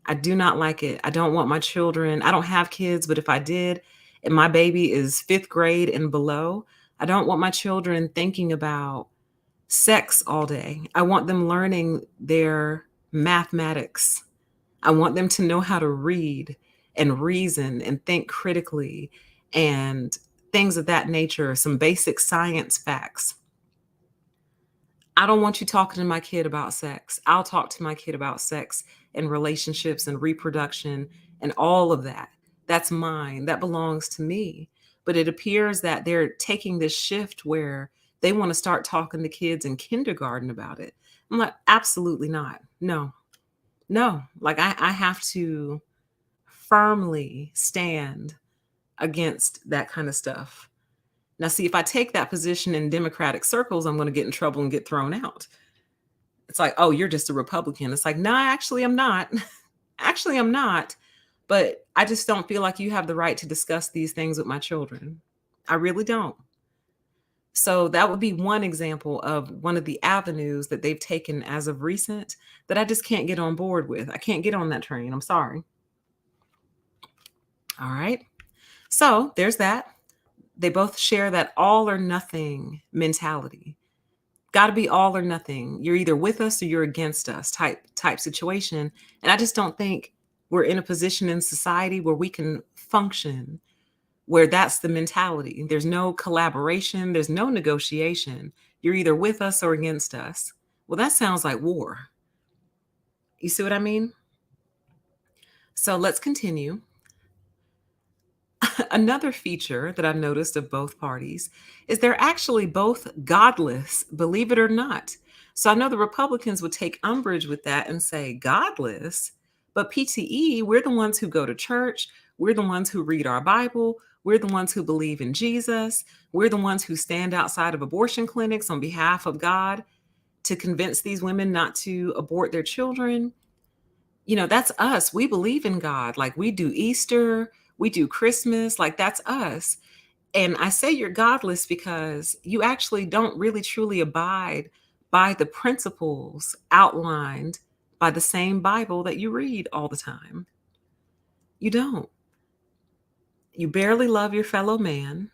I do not like it. I don't want my children, I don't have kids, but if I did, and my baby is fifth grade and below, I don't want my children thinking about sex all day. I want them learning their mathematics. I want them to know how to read and reason and think critically and things of that nature, some basic science facts. I don't want you talking to my kid about sex. I'll talk to my kid about sex and relationships and reproduction and all of that. That's mine. That belongs to me. But it appears that they're taking this shift where they want to start talking to kids in kindergarten about it. I'm like, absolutely not. No, no. Like I have to firmly stand against that kind of stuff. Now, see, if I take that position in Democratic circles, I'm going to get in trouble and get thrown out. It's like, oh, you're just a Republican. It's like, no, actually, I'm not. Actually, I'm not. But I just don't feel like you have the right to discuss these things with my children. I really don't. So that would be one example of one of the avenues that they've taken as of recent that I just can't get on board with. I can't get on that train. I'm sorry. All right. So there's that. They both share that all or nothing mentality. Got to be all or nothing. You're either with us or you're against us type situation. And I just don't think we're in a position in society where we can function where that's the mentality. There's no collaboration, there's no negotiation. You're either with us or against us. Well, that sounds like war. You see what I mean? So let's continue. Another feature that I've noticed of both parties is they're actually both godless, believe it or not. So I know the Republicans would take umbrage with that and say, godless? But PTE, we're the ones who go to church. We're the ones who read our Bible. We're the ones who believe in Jesus. We're the ones who stand outside of abortion clinics on behalf of God to convince these women not to abort their children. That's us. We believe in God. Like we do Easter, we do Christmas, like that's us. And I say you're godless because you actually don't really truly abide by the principles outlined by the same Bible that you read all the time. You don't. You barely love your fellow man.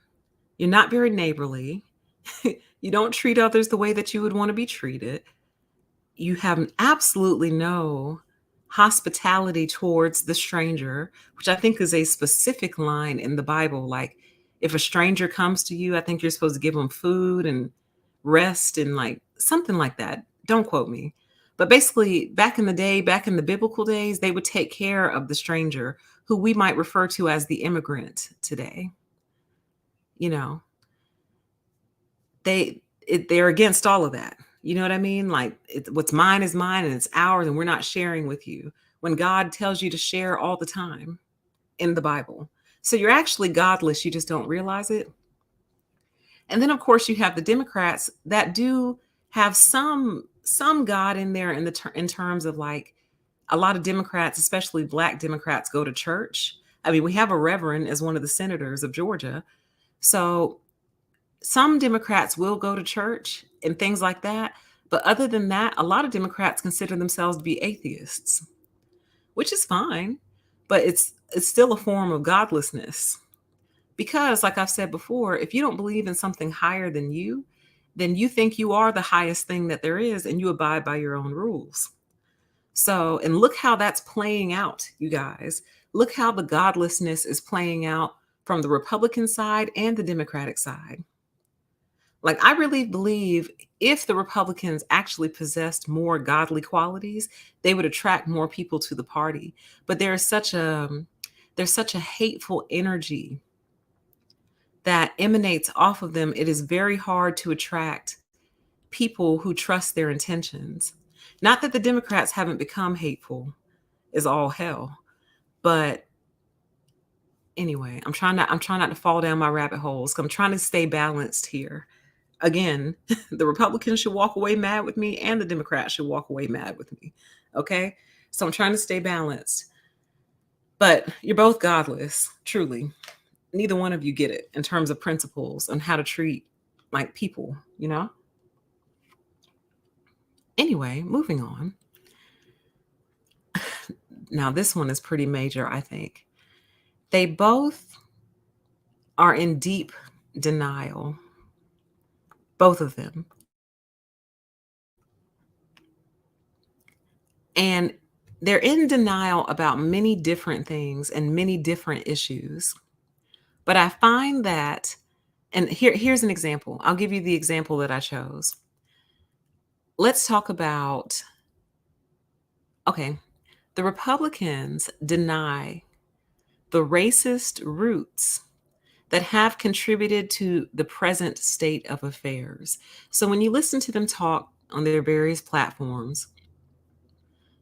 You're not very neighborly. You don't treat others the way that you would want to be treated. You have absolutely no hospitality towards the stranger, which I think is a specific line in the Bible. Like, If a stranger comes to you, I think you're supposed to give them food and rest and like something like that. Don't quote me. But basically, back in the day, back in the biblical days, they would take care of the stranger who we might refer to as the immigrant today. You know, they're against all of that. You know what I mean? Like what's mine is mine and it's ours and we're not sharing with you. When God tells you to share all the time in the Bible. So you're actually godless, you just don't realize it. And then of course you have the Democrats that do have some God in there in terms of like a lot of Democrats, especially black Democrats, go to church. I mean, we have a reverend as one of the senators of Georgia. So some Democrats will go to church and things like that. But other than that, a lot of Democrats consider themselves to be atheists, which is fine, but it's still a form of godlessness. Because, like I've said before, if you don't believe in something higher than you, then you think you are the highest thing that there is and you abide by your own rules. So, and look how that's playing out, you guys. Look how the godlessness is playing out from the Republican side and the Democratic side. Like, I really believe if the Republicans actually possessed more godly qualities, they would attract more people to the party. But there's such a hateful energy that emanates off of them. It is very hard to attract people who trust their intentions. Not that the Democrats haven't become hateful, is all hell. But anyway, I'm trying not to fall down my rabbit holes. I'm trying to stay balanced here. Again, the Republicans should walk away mad with me and the Democrats should walk away mad with me. Okay? So I'm trying to stay balanced. But you're both godless, truly. Neither one of you get it in terms of principles on how to treat like people, you know? Anyway, moving on. Now, this one is pretty major, I think. They both are in deep denial, both of them. And they're in denial about many different things and many different issues. But I find that, and here's an example. I'll give you the example that I chose. Let's talk about, okay, the Republicans deny the racist roots that have contributed to the present state of affairs. So when you listen to them talk on their various platforms,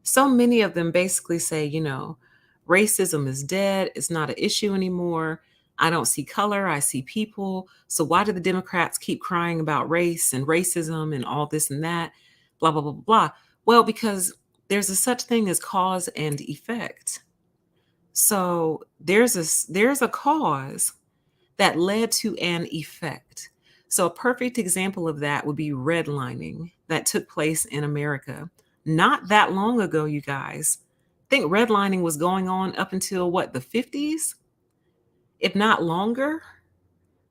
so many of them basically say, racism is dead. It's not an issue anymore. I don't see color. I see people. So why do the Democrats keep crying about race and racism and all this and that? Blah, blah, blah, blah, blah. Well, because there's a such thing as cause and effect. So there's a cause that led to an effect. So a perfect example of that would be redlining that took place in America not that long ago, you guys. I think redlining was going on up until what, the 50s, if not longer,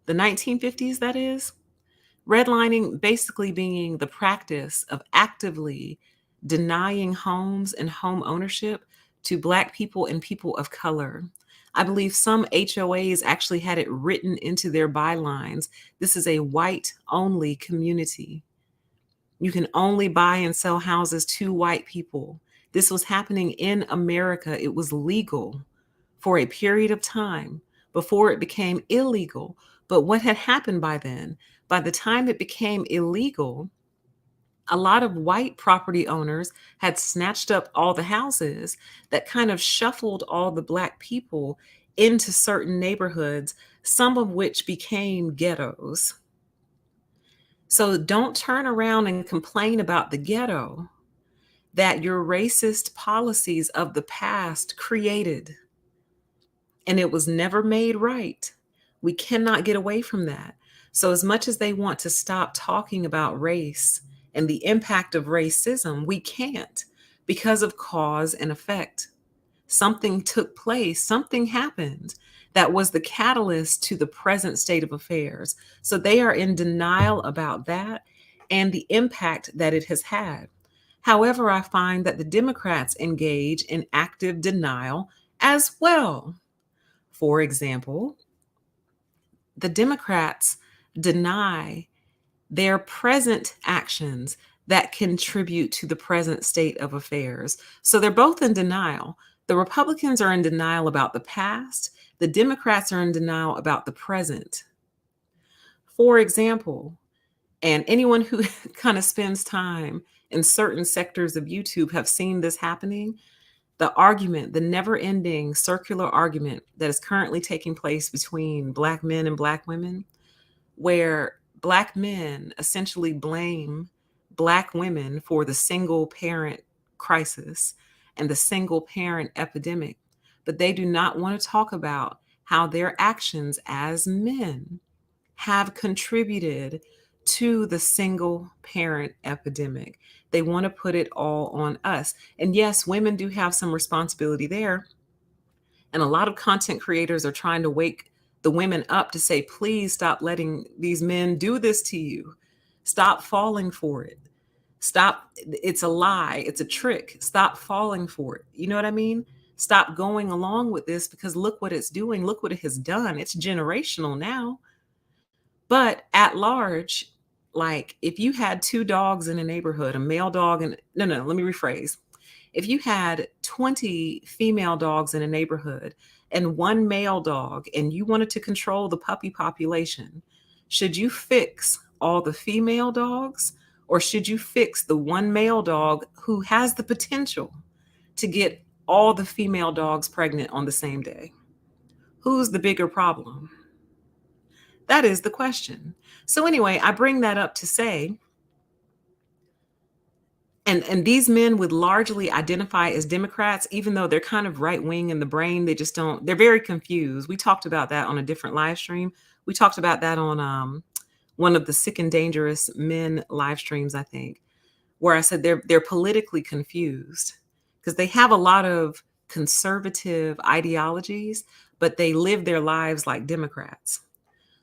the 1950s, that is. Redlining basically being the practice of actively denying homes and home ownership to Black people and people of color. I believe some HOAs actually had it written into their bylines. This is a white only community. You can only buy and sell houses to white people. This was happening in America. It was legal for a period of time before it became illegal. But what had happened by then? By the time it became illegal, a lot of white property owners had snatched up all the houses that kind of shuffled all the Black people into certain neighborhoods, some of which became ghettos. So don't turn around and complain about the ghetto that your racist policies of the past created. And it was never made right. We cannot get away from that. So, as much as they want to stop talking about race and the impact of racism, we can't because of cause and effect. Something took place, something happened that was the catalyst to the present state of affairs. So, they are in denial about that and the impact that it has had. However, I find that the Democrats engage in active denial as well. For example, the Democrats deny their present actions that contribute to the present state of affairs. So they're both in denial. The Republicans are in denial about the past, the Democrats are in denial about the present. For example, and anyone who kind of spends time in certain sectors of YouTube have seen this happening. The argument, the never ending circular argument that is currently taking place between Black men and Black women, where Black men essentially blame Black women for the single parent crisis and the single parent epidemic. But they do not want to talk about how their actions as men have contributed to the single parent epidemic. They want to put it all on us. And yes, women do have some responsibility there. And a lot of content creators are trying to wake the women up to say, please stop letting these men do this to you. Stop falling for it. Stop. It's a lie. It's a trick. Stop falling for it. You know what I mean? Stop going along with this because look what it's doing. Look what it has done. It's generational now. But at large, like if you had two dogs in a neighborhood, a male dog and no, let me rephrase. If you had 20 female dogs in a neighborhood and one male dog and you wanted to control the puppy population, should you fix all the female dogs or should you fix the one male dog who has the potential to get all the female dogs pregnant on the same day? Who's the bigger problem? That is the question. So anyway, I bring that up to say, and these men would largely identify as Democrats, even though they're kind of right wing in the brain. They just don't. They're very confused. We talked about that on a different live stream. We talked about that on one of the Sick and Dangerous Men live streams, I think, where I said they're politically confused because they have a lot of conservative ideologies, but they live their lives like Democrats.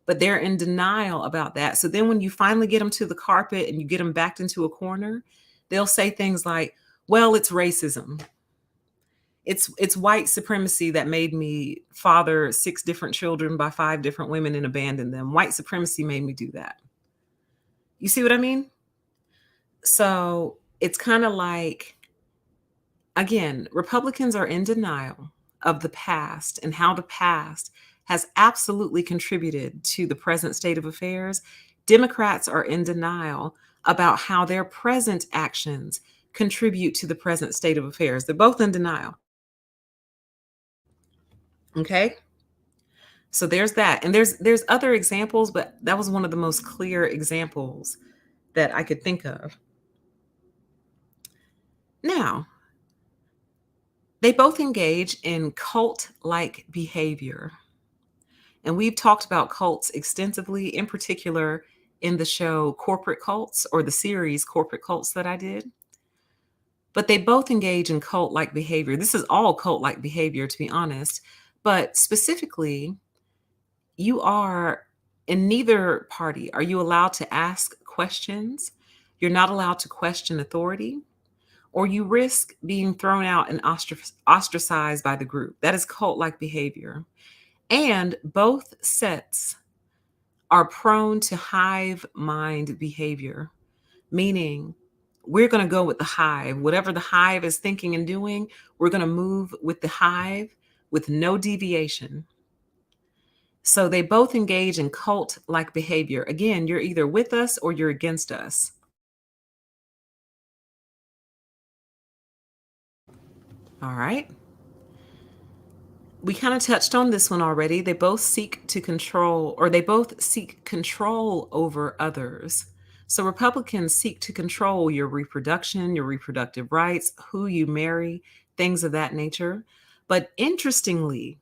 But they're in denial about that. So then when you finally get them to the carpet and you get them backed into a corner, they'll say things like, well, it's racism. It's white supremacy that made me father 6 different children by 5 different women and abandon them. White supremacy made me do that. You see what I mean? So it's kind of like, again, Republicans are in denial of the past and how the past has absolutely contributed to the present state of affairs. Democrats are in denial about how their present actions contribute to the present state of affairs. They're both in denial. Okay? So there's that. And there's other examples, but that was one of the most clear examples that I could think of. Now, they both engage in cult-like behavior. And we've talked about cults extensively, in particular in the show Corporate Cults or the series Corporate Cults that I did. But they both engage in cult-like behavior. This is all cult-like behavior, to be honest. But specifically, you are in neither party are you allowed to ask questions. You're not allowed to question authority, or you risk being thrown out and ostracized by the group. That is cult-like behavior. And both sets are prone to hive mind behavior, meaning we're going to go with the hive. Whatever the hive is thinking and doing, we're going to move with the hive with no deviation. So they both engage in cult-like behavior. Again, you're either with us or you're against us. All right. We kind of touched on this one already. They both seek control over others. So Republicans seek to control your reproduction, your reproductive rights, who you marry, things of that nature. But interestingly,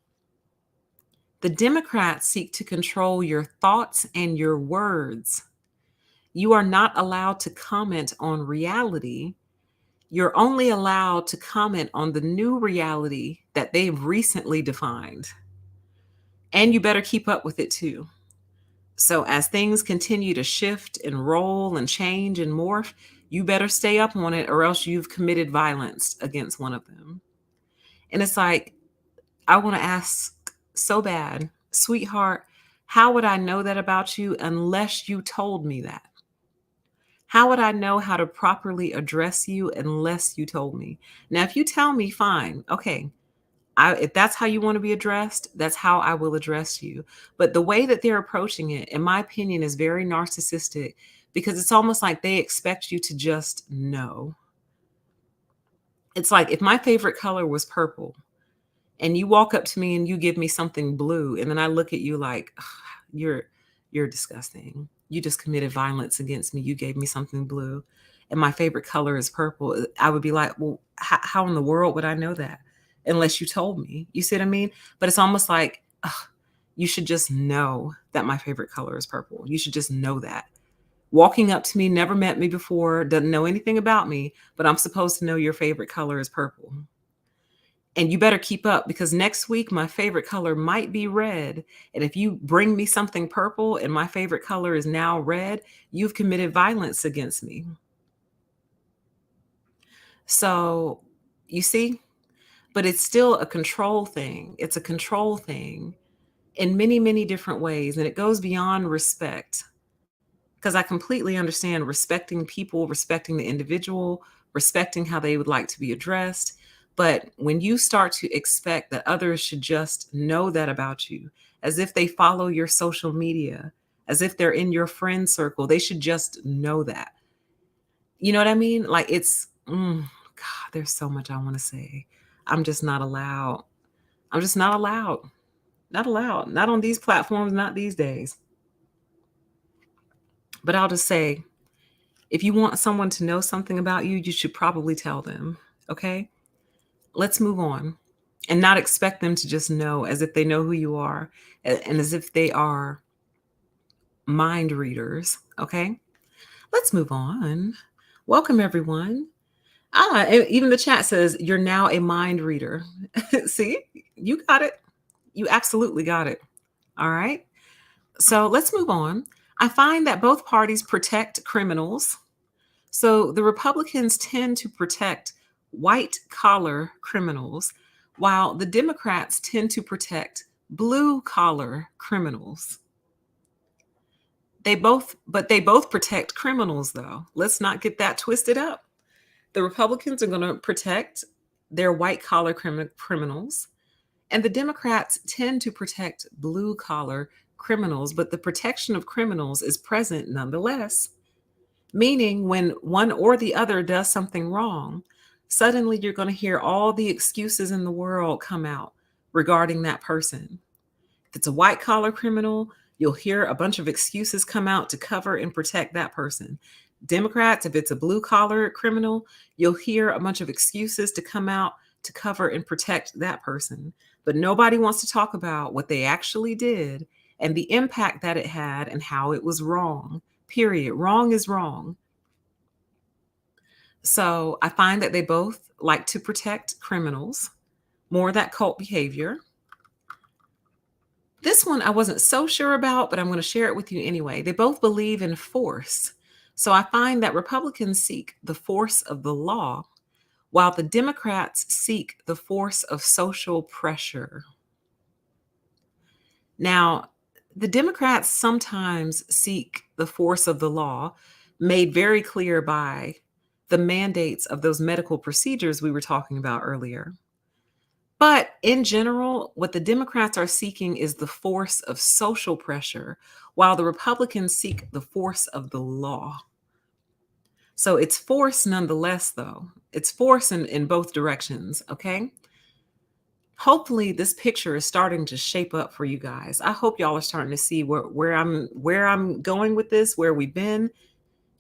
the Democrats seek to control your thoughts and your words. You are not allowed to comment on reality. You're only allowed to comment on the new reality that they've recently defined. And you better keep up with it too. So as things continue to shift and roll and change and morph, you better stay up on it or else you've committed violence against one of them. And it's like, I want to ask so bad, sweetheart, How would I know that about you unless you told me that? How would I know how to properly address you unless you told me? Now, if you tell me, fine, okay. If that's how you want to be addressed, that's how I will address you. But the way that they're approaching it, in my opinion, is very narcissistic because it's almost like they expect you to just know. It's like if my favorite color was purple, and you walk up to me and you give me something blue, and then I look at you like, "Ugh, you're disgusting. You just committed violence against me. You gave me something blue, and my favorite color is purple." I would be like, well, how in the world would I know that unless you told me? You see what I mean? But it's almost like, ugh, you should just know that my favorite color is purple. You should just know that. Walking up to me, never met me before, doesn't know anything about me, but I'm supposed to know your favorite color is purple. And you better keep up because next week my favorite color might be red. And if you bring me something purple and my favorite color is now red, you've committed violence against me. So you see, but it's still a control thing. It's a control thing in many, many different ways. And it goes beyond respect. Because I completely understand respecting people, respecting the individual, respecting how they would like to be addressed. But when you start to expect that others should just know that about you, as if they follow your social media, as if they're in your friend circle, they should just know that. You know what I mean? Like God, there's so much I want to say. I'm just not allowed. I'm just not allowed. Not allowed. Not on these platforms, not these days. But I'll just say, if you want someone to know something about you, you should probably tell them. Okay? Let's move on and not expect them to just know as if they know who you are and as if they are mind readers. Okay? Let's move on. Welcome, everyone. Even the chat says you're now a mind reader. See, you got it. You absolutely got it. All right. So let's move on. I find that both parties protect criminals. So the Republicans tend to protect white collar criminals, while the Democrats tend to protect blue collar criminals. But they both protect criminals, though. Let's not get that twisted up. The Republicans are going to protect their white collar criminals, and the Democrats tend to protect blue collar criminals, but the protection of criminals is present nonetheless. Meaning, when one or the other does something wrong, suddenly you're going to hear all the excuses in the world come out regarding that person. If it's a white collar criminal, you'll hear a bunch of excuses come out to cover and protect that person. Democrats, if it's a blue collar criminal, you'll hear a bunch of excuses to come out to cover and protect that person. But nobody wants to talk about what they actually did and the impact that it had and how it was wrong. Period. Wrong is wrong. So I find that they both like to protect criminals, more of that cult behavior. This one I wasn't so sure about, but I'm going to share it with you anyway. They both believe in force. So I find that Republicans seek the force of the law, while the Democrats seek the force of social pressure. Now, the Democrats sometimes seek the force of the law, made very clear by the mandates of those medical procedures we were talking about earlier. But in general, what the Democrats are seeking is the force of social pressure, while the Republicans seek the force of the law. So it's force nonetheless, though. It's force in both directions, okay? Hopefully this picture is starting to shape up for you guys. I hope y'all are starting to see where I'm going with this, where we've been.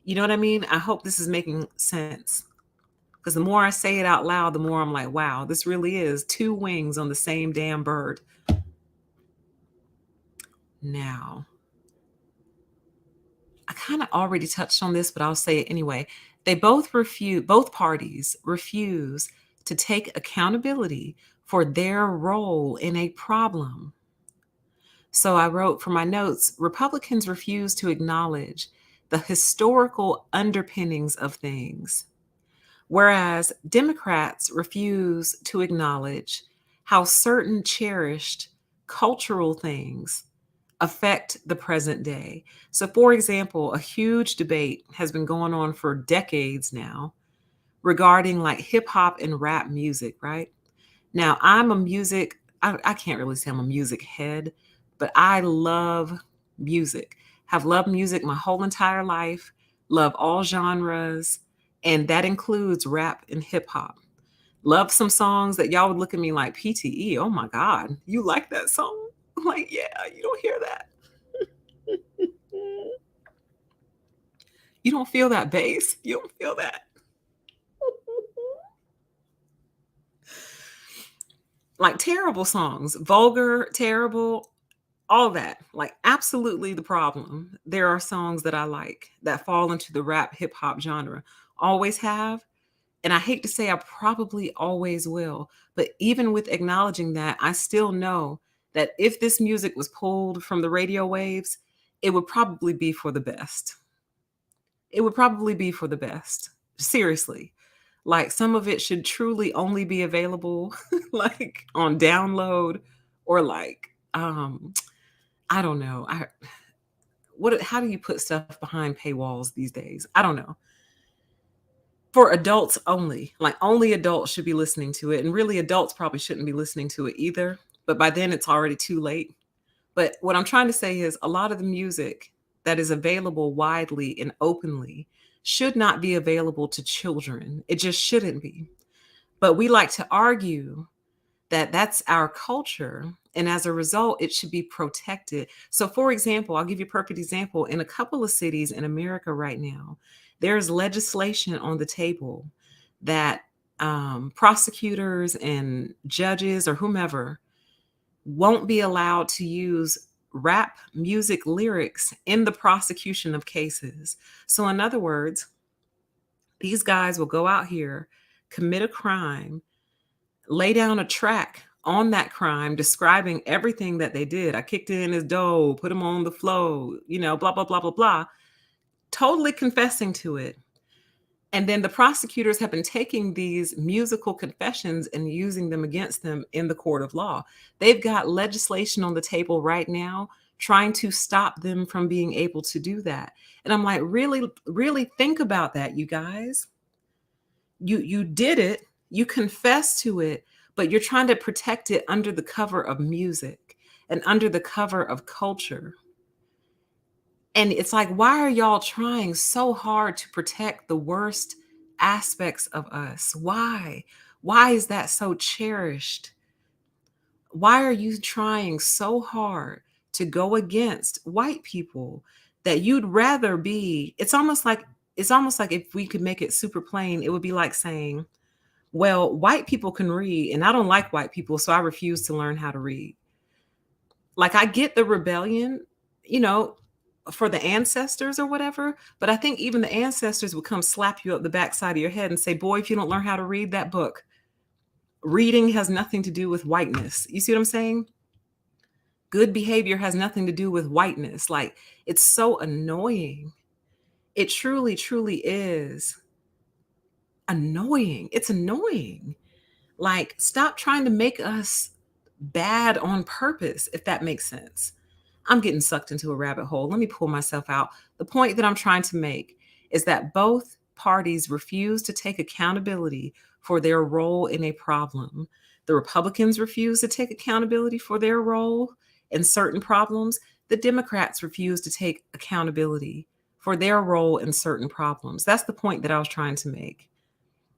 You know what I mean? I hope this is making sense. Because the more I say it out loud, the more I'm like, wow, this really is two wings on the same damn bird. Now, I kind of already touched on this, but I'll say it anyway. Both parties refuse to take accountability for their role in a problem. So I wrote for my notes, Republicans refuse to acknowledge the historical underpinnings of things, whereas Democrats refuse to acknowledge how certain cherished cultural things affect the present day. So, for example, a huge debate has been going on for decades now regarding like hip hop and rap music, right? Now, I can't really say I'm a music head, but I love music. Have loved music my whole entire life, love all genres, and that includes rap and hip hop. Love some songs that y'all would look at me like PTE. Oh my God, you like that song? I'm like, yeah, you don't hear that. You don't feel that bass. You don't feel that. Like terrible songs, vulgar, terrible, all that. Like absolutely the problem. There are songs that I like that fall into the rap hip hop genre. Always have. And I hate to say I probably always will. But even with acknowledging that, I still know that if this music was pulled from the radio waves, it would probably be for the best. It would probably be for the best. Seriously. Like some of it should truly only be available like on download or like I don't know. I what how do you put stuff behind paywalls these days? I don't know. For adults only. Like only adults should be listening to it and really adults probably shouldn't be listening to it either, but by then it's already too late. But what I'm trying to say is a lot of the music that is available widely and openly should not be available to children. It just shouldn't be. But we like to argue that that's our culture. And as a result, it should be protected. So, for example, I'll give you a perfect example. In a couple of cities in America right now, there's legislation on the table that prosecutors and judges or whomever won't be allowed to use rap music lyrics in the prosecution of cases. So, in other words, these guys will go out here, commit a crime, lay down a track on that crime describing everything that they did. I kicked in his dough, put him on the flow, blah, blah, blah, blah, blah, totally confessing to it. And then the prosecutors have been taking these musical confessions and using them against them in the court of law. They've got legislation on the table right now trying to stop them from being able to do that. And I'm like, really, really think about that, you guys. You did it, you confessed to it, but you're trying to protect it under the cover of music and under the cover of culture. And it's like, why are y'all trying so hard to protect the worst aspects of us? Why? Why is that so cherished? Why are you trying so hard to go against white people that you'd rather be? It's almost like if we could make it super plain, it would be like saying, well, white people can read, and I don't like white people, so I refuse to learn how to read. Like, I get the rebellion, you know, for the ancestors or whatever, but I think even the ancestors would come slap you up the backside of your head and say, boy, if you don't learn how to read that book, reading has nothing to do with whiteness. You see what I'm saying? Good behavior has nothing to do with whiteness. Like, it's so annoying. It truly, truly is annoying. It's annoying. Like, stop trying to make us bad on purpose, if that makes sense. I'm getting sucked into a rabbit hole. Let me pull myself out. The point that I'm trying to make is that both parties refuse to take accountability for their role in a problem. The Republicans refuse to take accountability for their role in certain problems. The Democrats refuse to take accountability for their role in certain problems. That's the point that I was trying to make.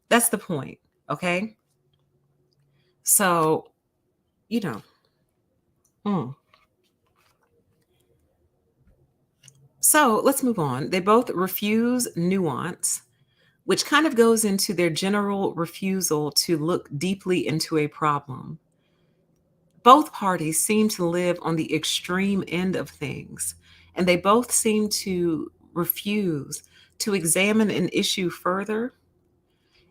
That's the point. Okay. So, you know, mm. So let's move on. They both refuse nuance, which kind of goes into their general refusal to look deeply into a problem. Both parties seem to live on the extreme end of things, and they both seem to refuse to examine an issue further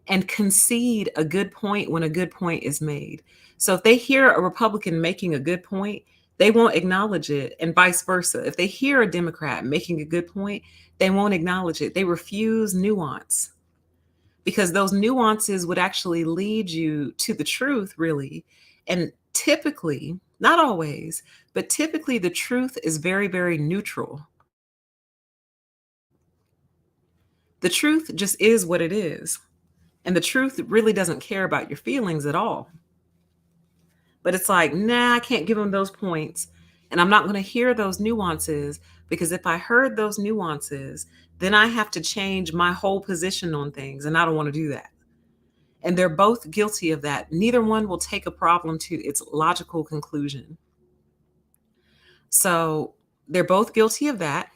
and concede a good point when a good point is made. So if they hear a Republican making a good point, they won't acknowledge it, and vice versa. If they hear a Democrat making a good point, they won't acknowledge it. They refuse nuance because those nuances would actually lead you to the truth, really. And typically, Not always, but typically the truth is very, very neutral. The truth just is what it is. And the truth really doesn't care about your feelings at all. But it's like, nah, I can't give them those points. And I'm not going to hear those nuances because if I heard those nuances, then I have to change my whole position on things. And I don't want to do that. And they're both guilty of that. Neither one will take a problem to its logical conclusion. So they're both guilty of that.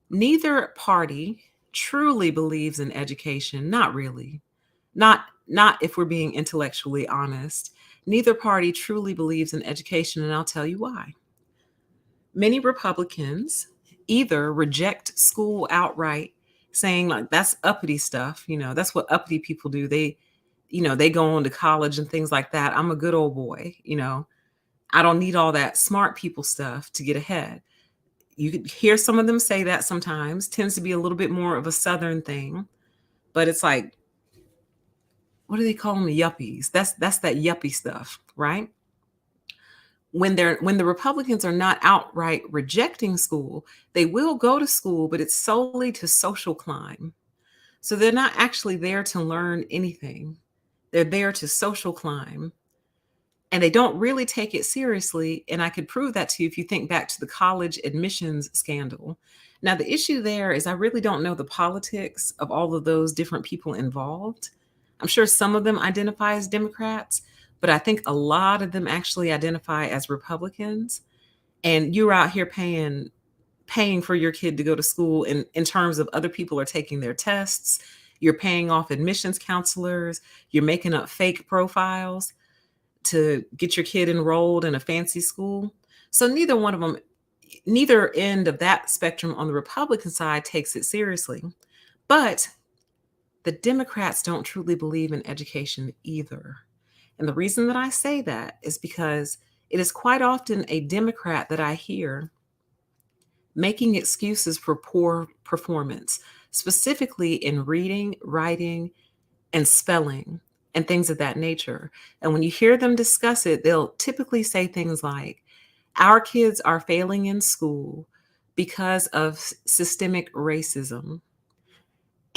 Neither party truly believes in education. Not really. Not if we're being intellectually honest. Neither party truly believes in education, and I'll tell you why. Many Republicans either reject school outright, saying like that's uppity stuff, that's what uppity people do. They go on to college and things like that. I'm a good old boy. I don't need all that smart people stuff to get ahead. You could hear some of them say that sometimes, tends to be a little bit more of a Southern thing, but it's like, what do they call them? The yuppies. That's that yuppie stuff, right? When the Republicans are not outright rejecting school, they will go to school, but it's solely to social climb. So they're not actually there to learn anything. They're there to social climb. And they don't really take it seriously. And I could prove that to you if you think back to the college admissions scandal. Now, the issue there is I really don't know the politics of all of those different people involved. I'm sure some of them identify as Democrats, but I think a lot of them actually identify as Republicans. And you're out here paying for your kid to go to school in terms of other people are taking their tests. You're paying off admissions counselors. You're making up fake profiles to get your kid enrolled in a fancy school. So neither end of that spectrum on the Republican side takes it seriously. But the Democrats don't truly believe in education either. And the reason that I say that is because it is quite often a Democrat that I hear making excuses for poor performance, specifically in reading, writing, and spelling and things of that nature. And when you hear them discuss it, they'll typically say things like, our kids are failing in school because of systemic racism.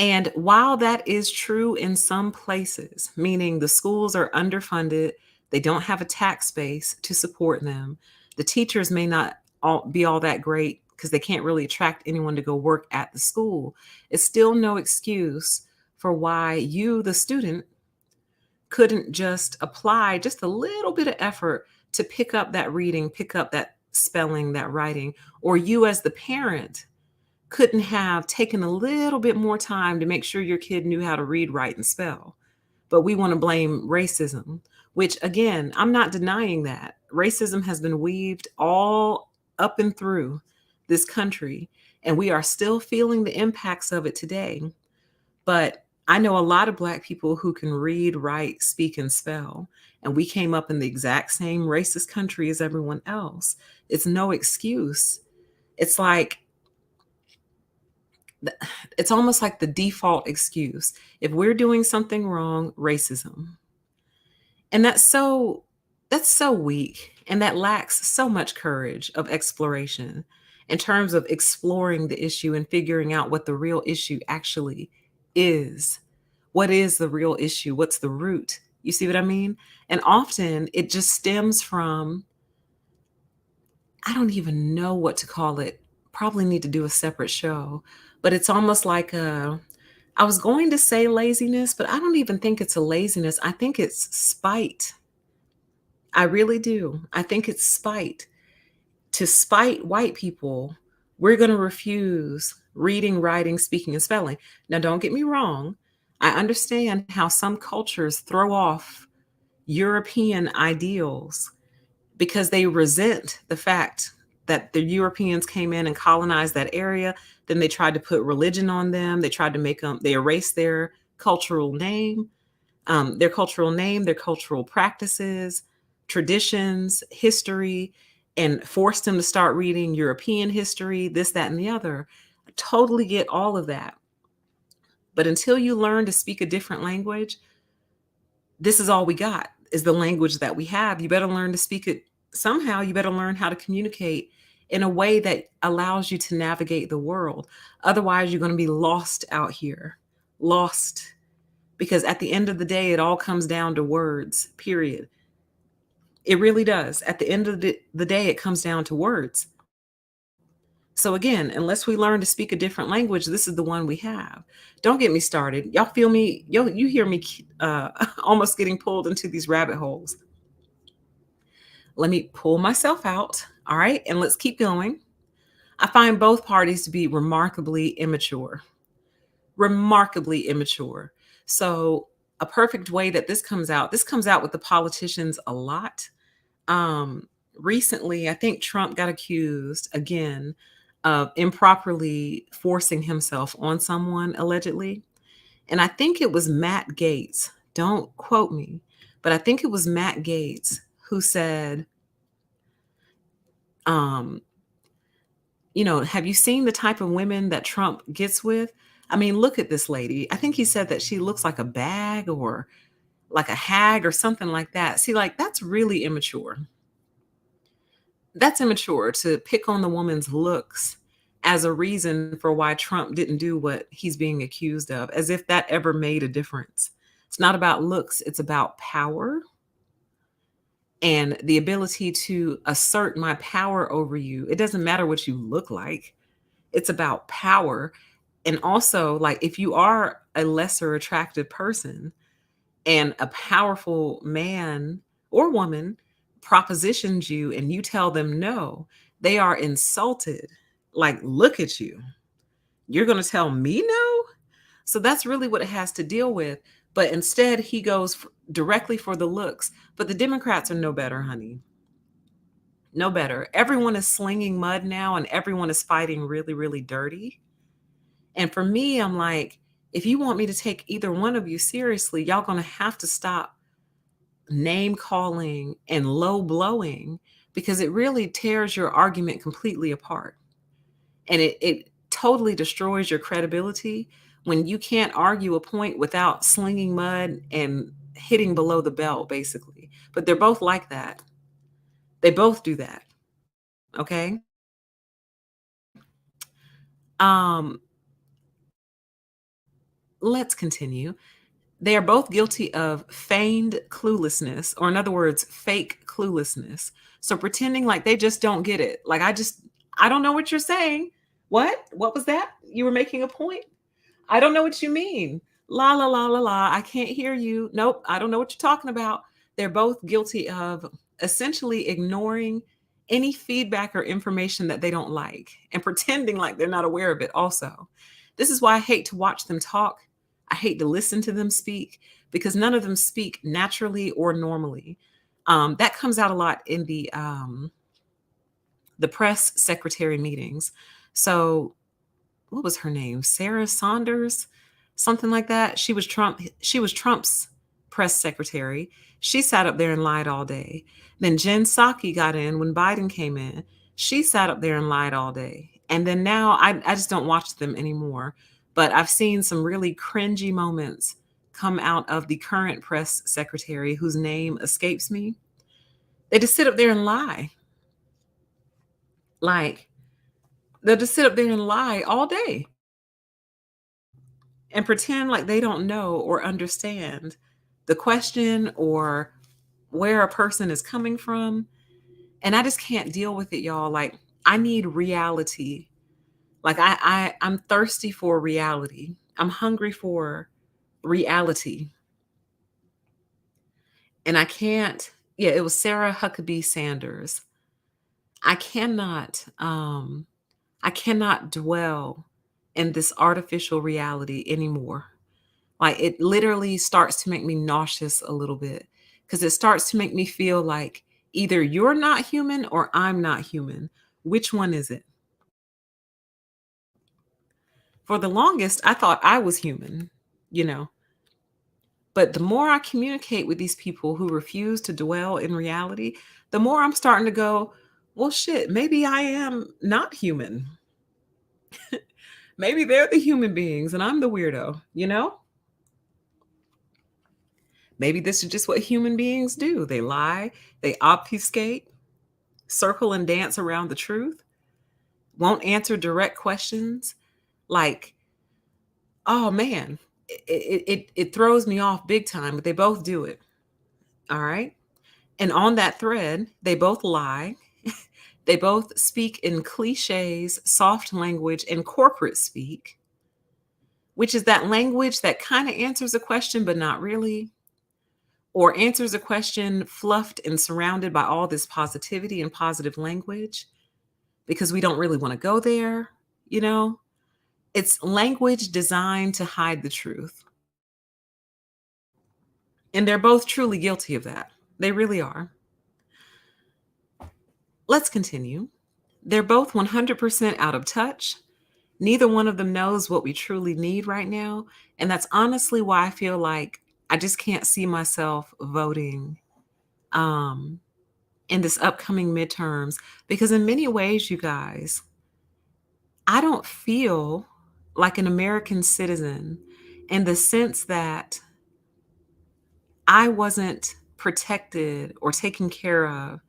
And while that is true in some places, meaning the schools are underfunded, they don't have a tax base to support them, the teachers may not be all that great because they can't really attract anyone to go work at the school, it's still no excuse for why you, the student, couldn't just apply just a little bit of effort to pick up that reading, pick up that spelling, that writing, or you as the parent couldn't have taken a little bit more time to make sure your kid knew how to read, write, and spell. But we want to blame racism, which again, I'm not denying that. Racism has been weaved all up and through this country, and we are still feeling the impacts of it today. But I know a lot of Black people who can read, write, speak, and spell, and we came up in the exact same racist country as everyone else. It's no excuse. It's like, it's almost like the default excuse. If we're doing something wrong, racism. And that's so weak, and that lacks so much courage of exploration in terms of exploring the issue and figuring out what the real issue actually is. What is the real issue? What's the root? You see what I mean? And often it just stems from, I don't even know what to call it. Probably need to do a separate show, but it's almost like I was going to say laziness, but I don't even think it's a laziness. I think it's spite. I really do. I think it's spite. To spite white people, we're going to refuse reading, writing, speaking, and spelling. Now, don't get me wrong. I understand how some cultures throw off European ideals because they resent the fact that the Europeans came in and colonized that area. Then they tried to put religion on them. They tried to make them, they erased cultural name, their cultural name, their cultural practices, traditions, history, and forced them to start reading European history, this, that, and the other. I totally get all of that. But until you learn to speak a different language, this is all we got is the language that we have. You better learn to speak it Somehow you better learn how to communicate in a way that allows you to navigate the world. Otherwise, you're going to be lost out here. Lost. Because at the end of the day, it all comes down to words, period. It really does. At the end of the day, it comes down to words. So again, unless we learn to speak a different language, this is the one we have. Don't get me started. Y'all feel me? You hear me almost getting pulled into these rabbit holes. Let me pull myself out. All right. And let's keep going. I find both parties to be remarkably immature. Remarkably immature. So, a perfect way that this comes out with the politicians a lot. Um, Recently, I think Trump got accused again of improperly forcing himself on someone allegedly. And I think it was Matt Gaetz. Don't quote me, but I think it was Matt Gaetz who said, um, have you seen the type of women that Trump gets with? I mean, look at this lady. I think he said that she looks like a bag or like a hag or something like that. See, like that's really immature. That's immature to pick on the woman's looks as a reason for why Trump didn't do what he's being accused of, as if that ever made a difference. It's not about looks, it's about power and the ability to assert my power over you. It doesn't matter what you look like, it's about power. And also, like, if you are a lesser attractive person and a powerful man or woman propositions you and you tell them no, they are insulted. Like, look at you. You're going to tell me no? So that's really what it has to deal with. But instead, he goes directly for the looks. But the Democrats are no better, honey. No better. Everyone is slinging mud now and everyone is fighting really, really dirty. And for me, I'm like, if you want me to take either one of you seriously, y'all going to have to stop name calling and low blowing because it really tears your argument completely apart. And it totally destroys your credibility when you can't argue a point without slinging mud and hitting below the belt, basically. But they're both like that. They both do that. Okay. Um, let's continue. They are both guilty of feigned cluelessness, or in other words, fake cluelessness. So pretending like they just don't get it. Like, I don't know what you're saying. What? What was that? You were making a point? I don't know what you mean. La, la, la, la, la. I can't hear you. Nope. I don't know what you're talking about. They're both guilty of essentially ignoring any feedback or information that they don't like and pretending like they're not aware of it, also. This is why I hate to watch them talk. I hate to listen to them speak because none of them speak naturally or normally. That comes out a lot in the press secretary meetings. So what was her name? Sarah Saunders, something like that. She was Trump's press secretary. She sat up there and lied all day. Then Jen Psaki got in when Biden came in. She sat up there and lied all day. And then now I just don't watch them anymore. But I've seen some really cringy moments come out of the current press secretary whose name escapes me. They just sit up there and lie. Like, they'll just sit up there and lie all day and pretend like they don't know or understand the question or where a person is coming from. And I just can't deal with it, y'all. Like, I need reality. Like, I'm thirsty for reality. I'm hungry for reality. And I can't, yeah, it was Sarah Huckabee Sanders. I cannot, I cannot dwell in this artificial reality anymore. Like, it literally starts to make me nauseous a little bit because it starts to make me feel like either you're not human or I'm not human. Which one is it? For the longest, I thought I was human, you know. But the more I communicate with these people who refuse to dwell in reality, the more I'm starting to go, well, shit, maybe I am not human. Maybe they're the human beings and I'm the weirdo, you know? Maybe this is just what human beings do. They lie, they obfuscate, circle and dance around the truth, won't answer direct questions. Like, oh man, it throws me off big time, but they both do it. All right. And on that thread, they both lie. They both speak in cliches, soft language, and corporate speak, which is that language that kind of answers a question, but not really, or answers a question fluffed and surrounded by all this positivity and positive language because we don't really want to go there, you know? It's language designed to hide the truth. And they're both truly guilty of that. They really are. Let's continue. They're both 100% out of touch. Neither one of them knows what we truly need right now. And that's honestly why I feel like I just can't see myself voting um, in this upcoming midterms because, in many ways, you guys, I don't feel like an American citizen in the sense that I wasn't protected or taken care of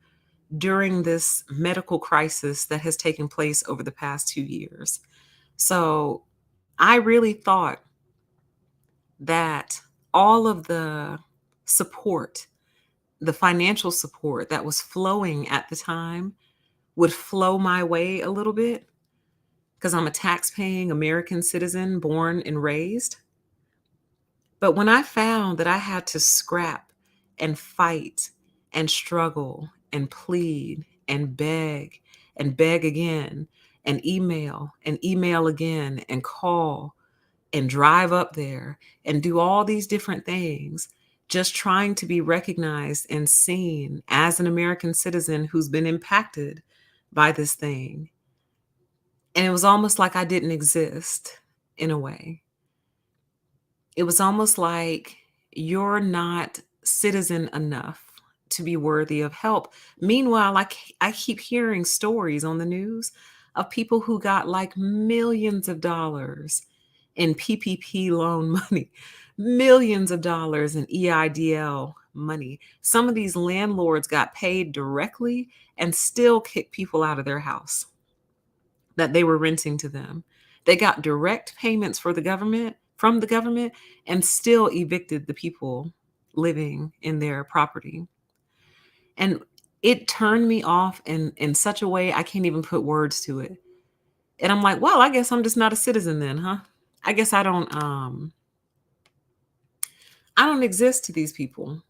during this medical crisis that has taken place over the past 2 years. So I really thought that all of the support, the financial support that was flowing at the time would flow my way a little bit because I'm a tax-paying American citizen born and raised. But when I found that I had to scrap and fight and struggle and plead and beg again and email again and call and drive up there and do all these different things, just trying to be recognized and seen as an American citizen who's been impacted by this thing. And it was almost like I didn't exist in a way. It was almost like you're not citizen enough to be worthy of help. Meanwhile, I keep hearing stories on the news of people who got like millions of dollars in PPP loan money, millions of dollars in EIDL money. Some of these landlords got paid directly and still kicked people out of their house that they were renting to them. They got direct payments for the government from the government and still evicted the people living in their property. And it turned me off in such a way I can't even put words to it. And I'm like, well, I guess I'm just not a citizen then, huh? I guess I don't exist to these people.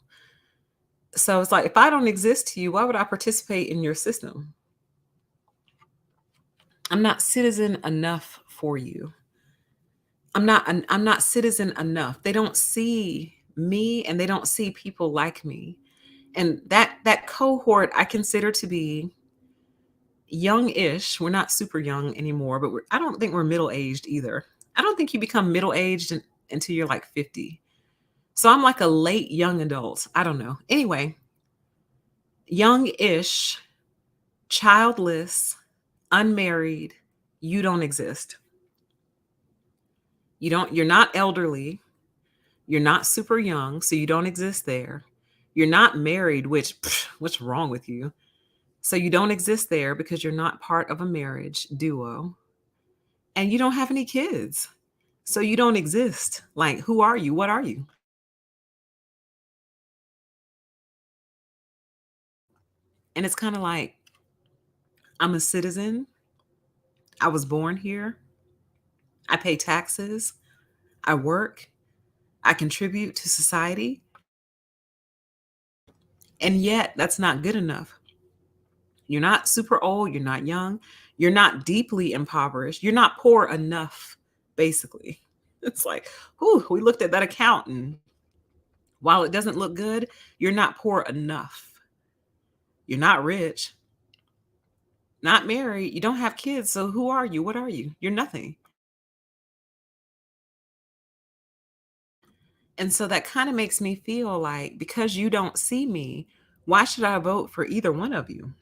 So it's like if I don't exist to you, why would I participate in your system? I'm not citizen enough for you. I'm not citizen enough. They don't see me and they don't see people like me. And that cohort I consider to be young-ish. We're not super young anymore, but I don't think we're middle-aged either. I don't think you become middle-aged until you're like 50. So I'm like a late young adult. I don't know. Anyway, young-ish, childless, unmarried, you don't exist. You're not elderly. You're not super young, so you don't exist there. You're not married, which, what's wrong with you? So you don't exist there because you're not part of a marriage duo. And you don't have any kids. So you don't exist. Like, who are you? What are you? And it's kind of like, I'm a citizen. I was born here. I pay taxes. I work. I contribute to society. And yet, that's not good enough. You're not super old. You're not young. You're not deeply impoverished. You're not poor enough, basically. It's like, whew, we looked at that account, and while it doesn't look good, you're not poor enough. You're not rich, not married. You don't have kids. So who are you? What are you? You're nothing. And so that kind of makes me feel like because you don't see me, why should I vote for either one of you?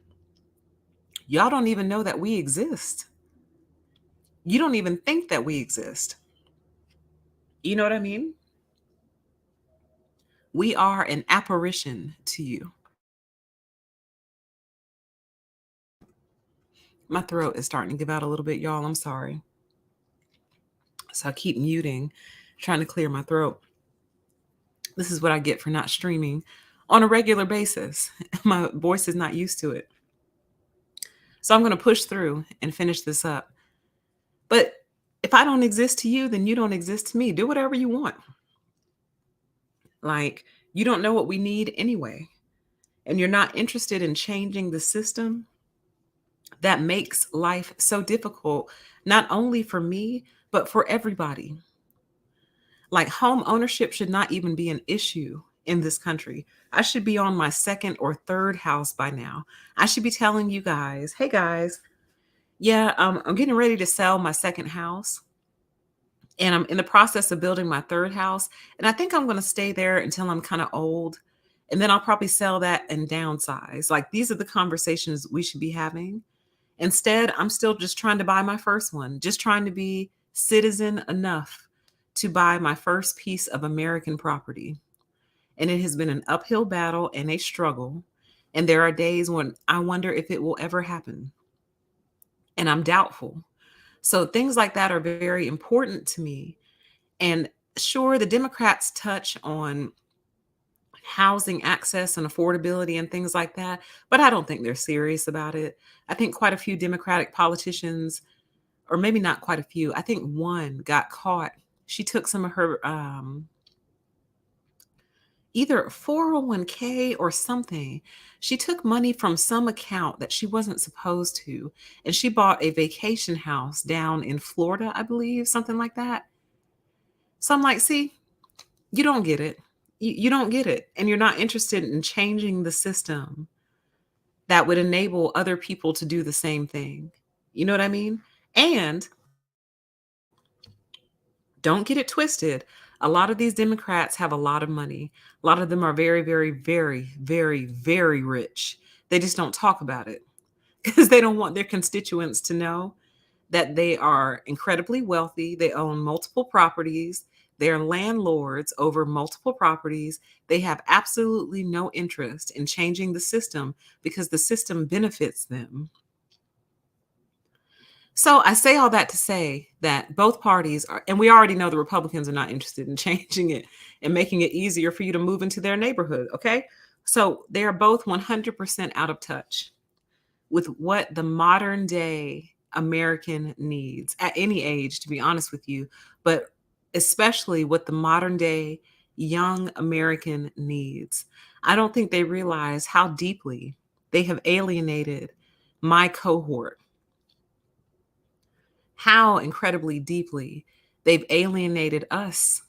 Y'all don't even know that we exist. You don't even think that we exist. You know what I mean? We are an apparition to you. My throat is starting to give out a little bit, y'all. I'm sorry. So I keep muting, trying to clear my throat. This is what I get for not streaming on a regular basis. My voice is not used to it. So I'm going to push through and finish this up. But if I don't exist to you, then you don't exist to me. Do whatever you want. Like, you don't know what we need anyway. And you're not interested in changing the system that makes life so difficult, not only for me, but for everybody. Like, home ownership should not even be an issue in this country. I should be on my second or third house by now. I should be telling you guys, hey guys, yeah, I'm getting ready to sell my second house. And I'm in the process of building my third house. And I think I'm going to stay there until I'm kind of old. And then I'll probably sell that and downsize. Like, these are the conversations we should be having. Instead, I'm still just trying to buy my first one, just trying to be citizen enough to buy my first piece of American property. And it has been an uphill battle and a struggle. And there are days when I wonder if it will ever happen. And I'm doubtful. So things like that are very important to me. And sure, the Democrats touch on housing access and affordability and things like that, but I don't think they're serious about it. I think quite a few Democratic politicians, or maybe not quite a few, I think one got caught. She took some of her either 401k or something. She took money from some account that she wasn't supposed to, and she bought a vacation house down in Florida, I believe, something like that. So I'm like, see, you don't get it. You don't get it. And you're not interested in changing the system that would enable other people to do the same thing. You know what I mean? And don't get it twisted. A lot of these Democrats have a lot of money. A lot of them are very, very, very, very, very rich. They just don't talk about it because they don't want their constituents to know that they are incredibly wealthy. They own multiple properties. They're landlords over multiple properties. They have absolutely no interest in changing the system because the system benefits them. So I say all that to say that both parties are, and we already know the Republicans are not interested in changing it and making it easier for you to move into their neighborhood. Okay. So they are both 100% out of touch with what the modern day American needs at any age, to be honest with you, but especially what the modern day young American needs. I don't think they realize how deeply they have alienated my cohort, how incredibly deeply they've alienated us,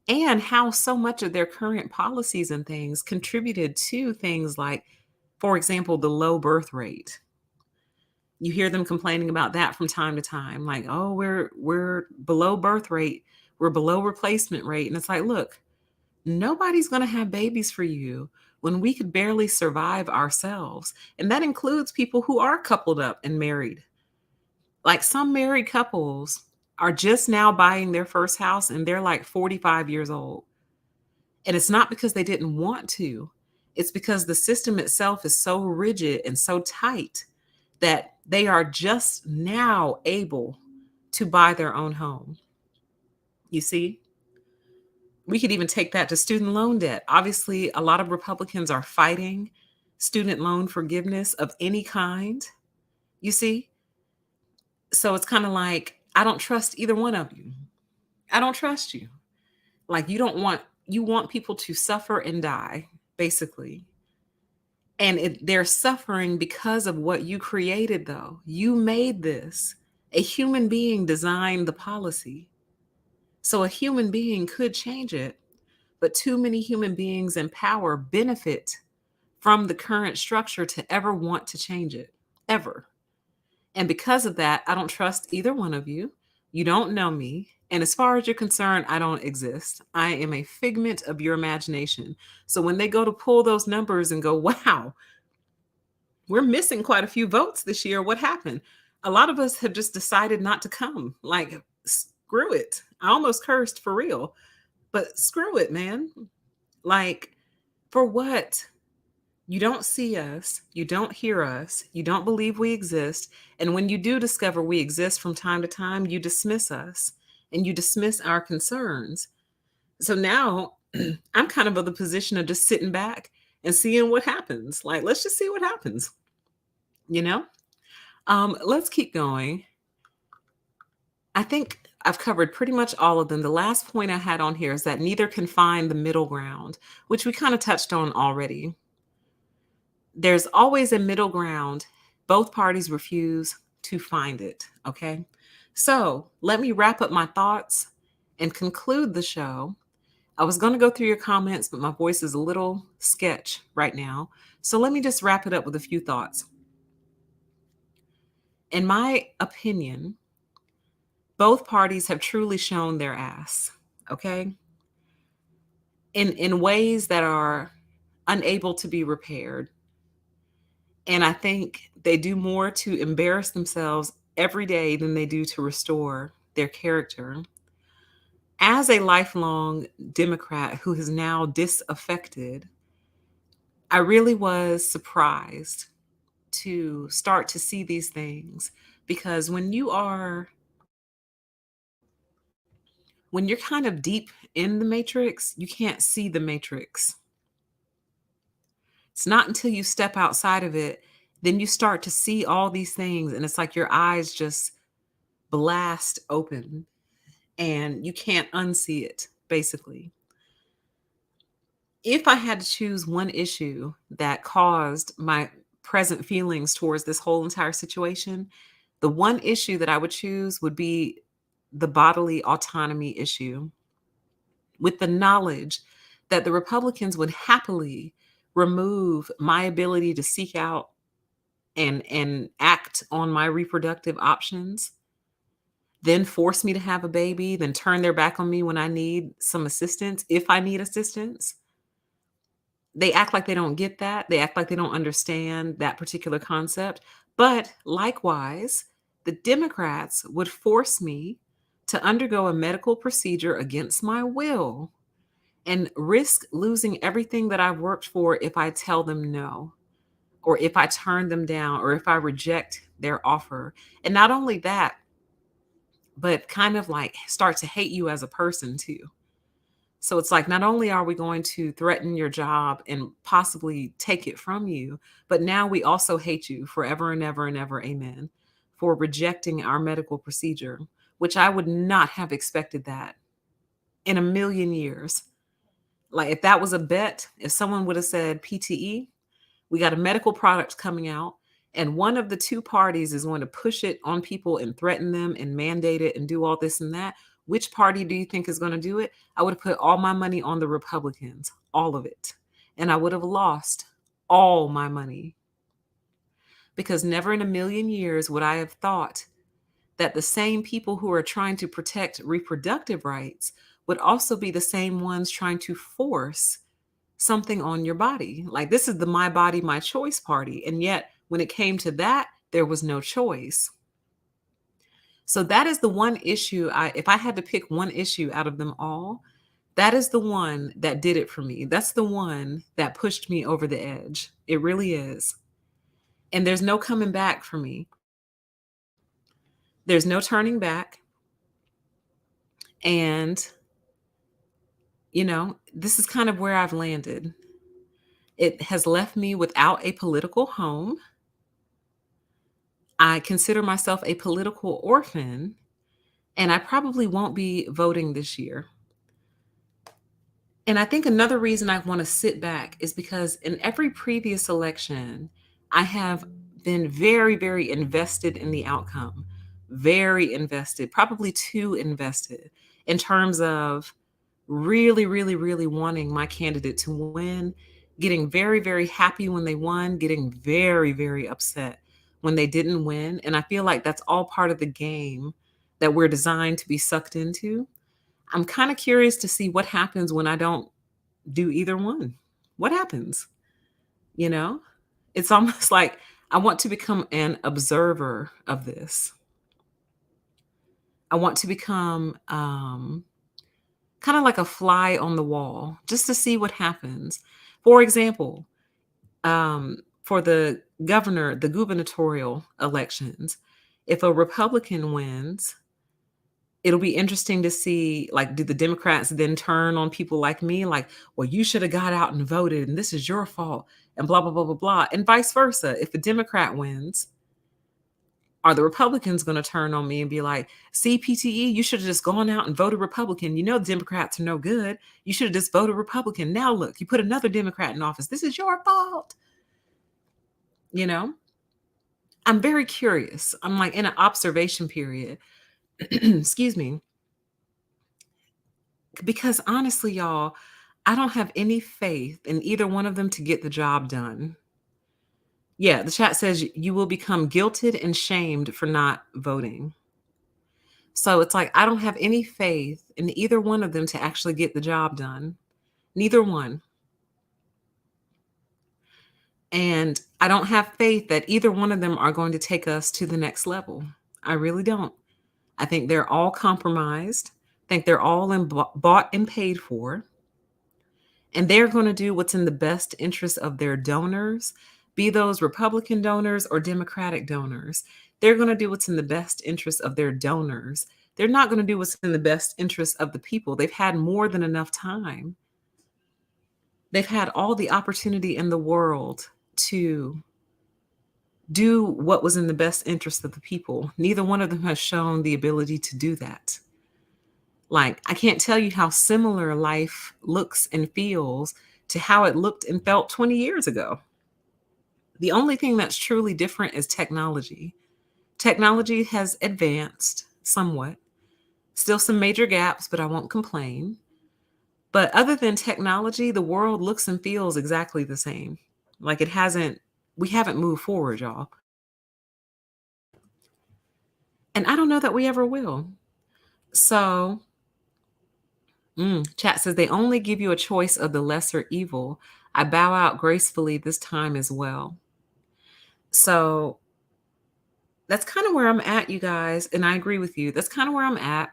and how so much of their current policies and things contributed to things like, for example, the low birth rate. You hear them complaining about that from time to time, like, oh, we're below birth rate, we're below replacement rate. And it's like, look, nobody's going to have babies for you when we could barely survive ourselves. And that includes people who are coupled up and married. Like, some married couples are just now buying their first house and they're like 45 years old. And it's not because they didn't want to. It's because the system itself is so rigid and so tight that they are just now able to buy their own home. You see, we could even take that to student loan debt. Obviously, a lot of Republicans are fighting student loan forgiveness of any kind. You see, so it's kind of like, I don't trust either one of you. I don't trust you. Like, you want people to suffer and die, basically. And they're suffering because of what you created, though. You made this. A human being designed the policy. So a human being could change it, but too many human beings in power benefit from the current structure to ever want to change it, ever. And because of that, I don't trust either one of you. You don't know me. And as far as you're concerned, I don't exist. I am a figment of your imagination. So when they go to pull those numbers and go, wow, we're missing quite a few votes this year, what happened? A lot of us have just decided not to come. Like, screw it. I almost cursed for real, but screw it, man. Like, for what? You don't see us, you don't hear us, you don't believe we exist, and when you do discover we exist from time to time, you dismiss us and you dismiss our concerns. So now I'm kind of the position of just sitting back and seeing what happens. Like, let's just see what happens, you know? Let's keep going. I think I've covered pretty much all of them. The last point I had on here is that neither can find the middle ground, which we kind of touched on already. There's always a middle ground. Both parties refuse to find it. Okay. So let me wrap up my thoughts and conclude the show. I was going to go through your comments, but my voice is a little sketch right now. So let me just wrap it up with a few thoughts. In my opinion, both parties have truly shown their ass. Okay. In ways that are unable to be repaired. And I think they do more to embarrass themselves every day than they do to restore their character. As a lifelong Democrat who is now disaffected, I really was surprised to start to see these things because when you're kind of deep in the matrix, you can't see the matrix. It's not until you step outside of it, then you start to see all these things and it's like your eyes just blast open and you can't unsee it, basically. If I had to choose one issue that caused my present feelings towards this whole entire situation, the one issue that I would choose would be the bodily autonomy issue, with the knowledge that the Republicans would happily remove my ability to seek out and act on my reproductive options, then force me to have a baby, then turn their back on me when I need some assistance, if I need assistance. They act like they don't get that. They act like they don't understand that particular concept. But likewise, the Democrats would force me to undergo a medical procedure against my will and risk losing everything that I've worked for if I tell them no, or if I turn them down, or if I reject their offer. And not only that, but kind of like start to hate you as a person too. So it's like not only are we going to threaten your job and possibly take it from you, but now we also hate you forever and ever and ever, amen, for rejecting our medical procedure, which I would not have expected that in a million years. Like if that was a bet, if someone would have said PTE, we got a medical product coming out, and one of the two parties is going to push it on people and threaten them and mandate it and do all this and that. Which party do you think is going to do it? I would have put all my money on the Republicans, all of it. And I would have lost all my money because never in a million years would I have thought that the same people who are trying to protect reproductive rights would also be the same ones trying to force something on your body. Like this is the my body, my choice party. And yet when it came to that, there was no choice. So that is the one issue if I had to pick one issue out of them all, that is the one that did it for me. That's the one that pushed me over the edge. It really is. And there's no coming back for me. There's no turning back. And this is kind of where I've landed. It has left me without a political home. I consider myself a political orphan, and I probably won't be voting this year. And I think another reason I want to sit back is because in every previous election, I have been very, very invested in the outcome, very invested, probably too invested in terms of really, really, really wanting my candidate to win, getting very, very happy when they won, getting very, very upset when they didn't win. And I feel like that's all part of the game that we're designed to be sucked into. I'm kind of curious to see what happens when I don't do either one. What happens? You know, it's almost like I want to become an observer of this. I want to become kind of like a fly on the wall just to see what happens. For example, For the gubernatorial elections, if a Republican wins, it'll be interesting to see, like, do the Democrats then turn on people like me, like, well, you should have got out and voted, and this is your fault, and blah, blah, blah, blah, blah. And vice versa. If a Democrat wins, are the Republicans going to turn on me and be like, see, PTE, you should have just gone out and voted Republican. You know, the Democrats are no good. You should have just voted Republican. Now, look, you put another Democrat in office. This is your fault. You know, I'm very curious. I'm like in an observation period. Excuse me. Because honestly, y'all, I don't have any faith in either one of them to get the job done. Yeah, the chat says you will become guilted and shamed for not voting. So it's like I don't have any faith in either one of them to actually get the job done. Neither one. And I don't have faith that either one of them are going to take us to the next level. I really don't. I think they're all compromised. I think they're all bought and paid for. And they're going to do what's in the best interest of their donors, be those Republican donors or Democratic donors. They're going to do what's in the best interest of their donors. They're not going to do what's in the best interest of the people. They've had more than enough time. They've had all the opportunity in the world to do what was in the best interest of the people. Neither one of them has shown the ability to do that. Like, I can't tell you how similar life looks and feels to how it looked and felt 20 years ago. The only thing that's truly different is technology. Technology has advanced somewhat. Still some major gaps, but I won't complain. But other than technology, the world looks and feels exactly the same. Like we haven't moved forward, y'all. And I don't know that we ever will. So, chat says they only give you a choice of the lesser evil. I bow out gracefully this time as well. So that's kind of where I'm at, you guys. And I agree with you. That's kind of where I'm at.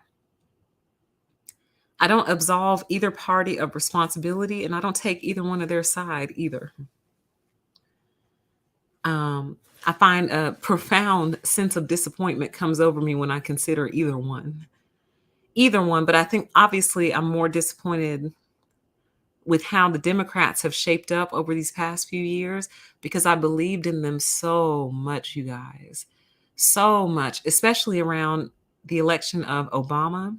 I don't absolve either party of responsibility, and I don't take either one of their side either. I find a profound sense of disappointment comes over me when I consider either one. Either one, but I think obviously I'm more disappointed with how the Democrats have shaped up over these past few years because I believed in them so much, you guys. So much, especially around the election of Obama.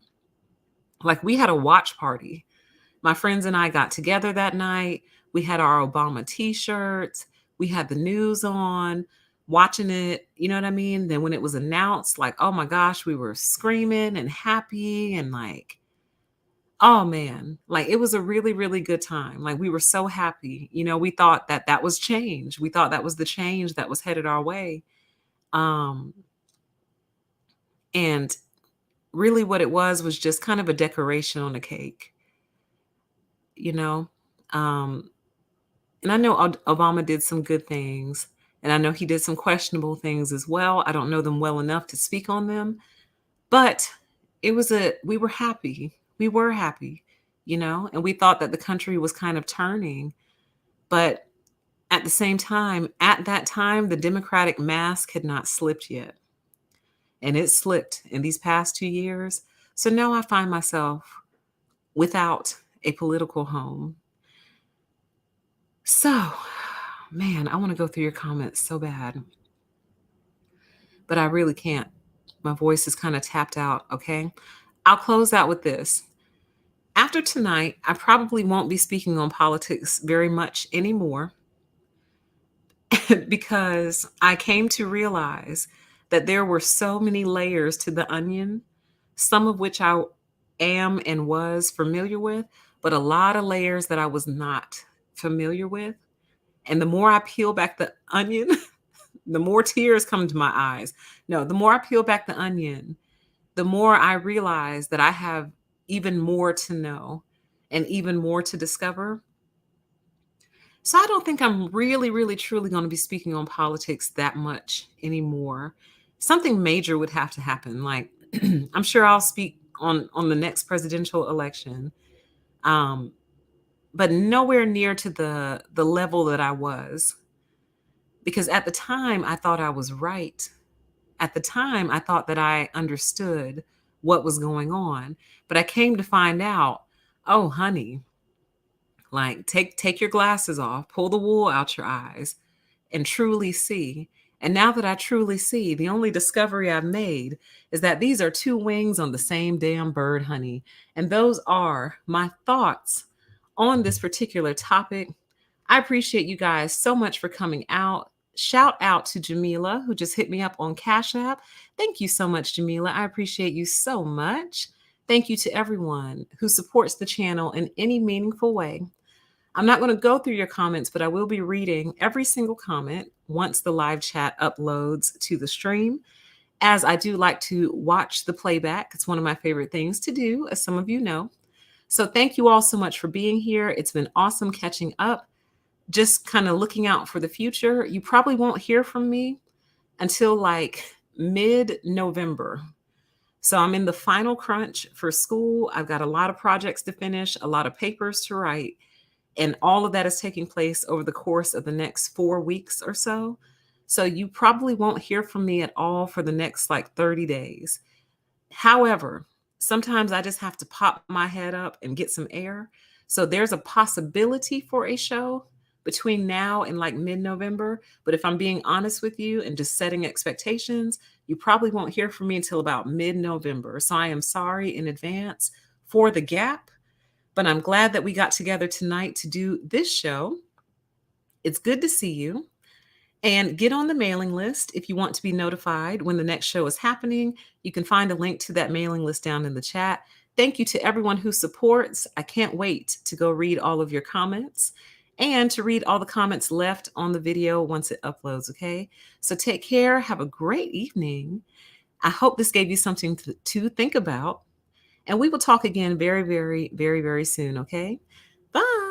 Like, we had a watch party. My friends and I got together that night. We had our Obama t-shirts. We had the news on, watching it. You know what I mean? Then when it was announced, like, oh my gosh, we were screaming and happy and like, oh man, like it was a really, really good time. Like, we were so happy. You know, we thought that that was change. We thought that was the change that was headed our way. Um, and really what it was just kind of a decoration on a cake, you know? Um, and I know Obama did some good things, and I know he did some questionable things as well. I don't know them well enough to speak on them, but we were happy. We were happy, you know, and we thought that the country was kind of turning. But at the same time, at that time, the Democratic mask had not slipped yet. And it slipped in these past 2 years. So now I find myself without a political home. So, man, I want to go through your comments so bad, but I really can't. My voice is kind of tapped out. Okay. I'll close out with this. After tonight, I probably won't be speaking on politics very much anymore because I came to realize that there were so many layers to the onion, some of which I am and was familiar with, but a lot of layers that I was not familiar with. And the more I peel back the onion, the more tears come to my eyes. No, the more I peel back the onion, the more I realize that I have even more to know and even more to discover. So I don't think I'm really, really, truly going to be speaking on politics that much anymore. Something major would have to happen. Like, I'm sure I'll speak on the next presidential election, but nowhere near to the level that I was because at the time I thought I was right. At the time, I thought that I understood what was going on, but I came to find out, oh, honey, like take your glasses off, pull the wool out your eyes, and truly see. And now that I truly see, the only discovery I've made is that these are two wings on the same damn bird, honey. And those are my thoughts on this particular topic. I appreciate you guys so much for coming out. Shout out to Jamila, who just hit me up on Cash App. Thank you so much, Jamila. I appreciate you so much. Thank you to everyone who supports the channel in any meaningful way. I'm not going to go through your comments, but I will be reading every single comment once the live chat uploads to the stream, as I do like to watch the playback. It's one of my favorite things to do, as some of you know. So thank you all so much for being here. It's been awesome catching up. Just kind of looking out for the future. You probably won't hear from me until like mid-November. So I'm in the final crunch for school. I've got a lot of projects to finish, a lot of papers to write. And all of that is taking place over the course of the next 4 weeks or so. So you probably won't hear from me at all for the next like 30 days. However, sometimes I just have to pop my head up and get some air. So there's a possibility for a show between now and like mid-November. But if I'm being honest with you and just setting expectations, you probably won't hear from me until about mid-November. So I am sorry in advance for the gap. But I'm glad that we got together tonight to do this show. It's good to see you. And get on the mailing list if you want to be notified when the next show is happening. You can find a link to that mailing list down in the chat. Thank you to everyone who supports. I can't wait to go read all of your comments and to read all the comments left on the video once it uploads, okay? So take care. Have a great evening. I hope this gave you something to think about. And we will talk again very, very, very, very soon, okay? Bye.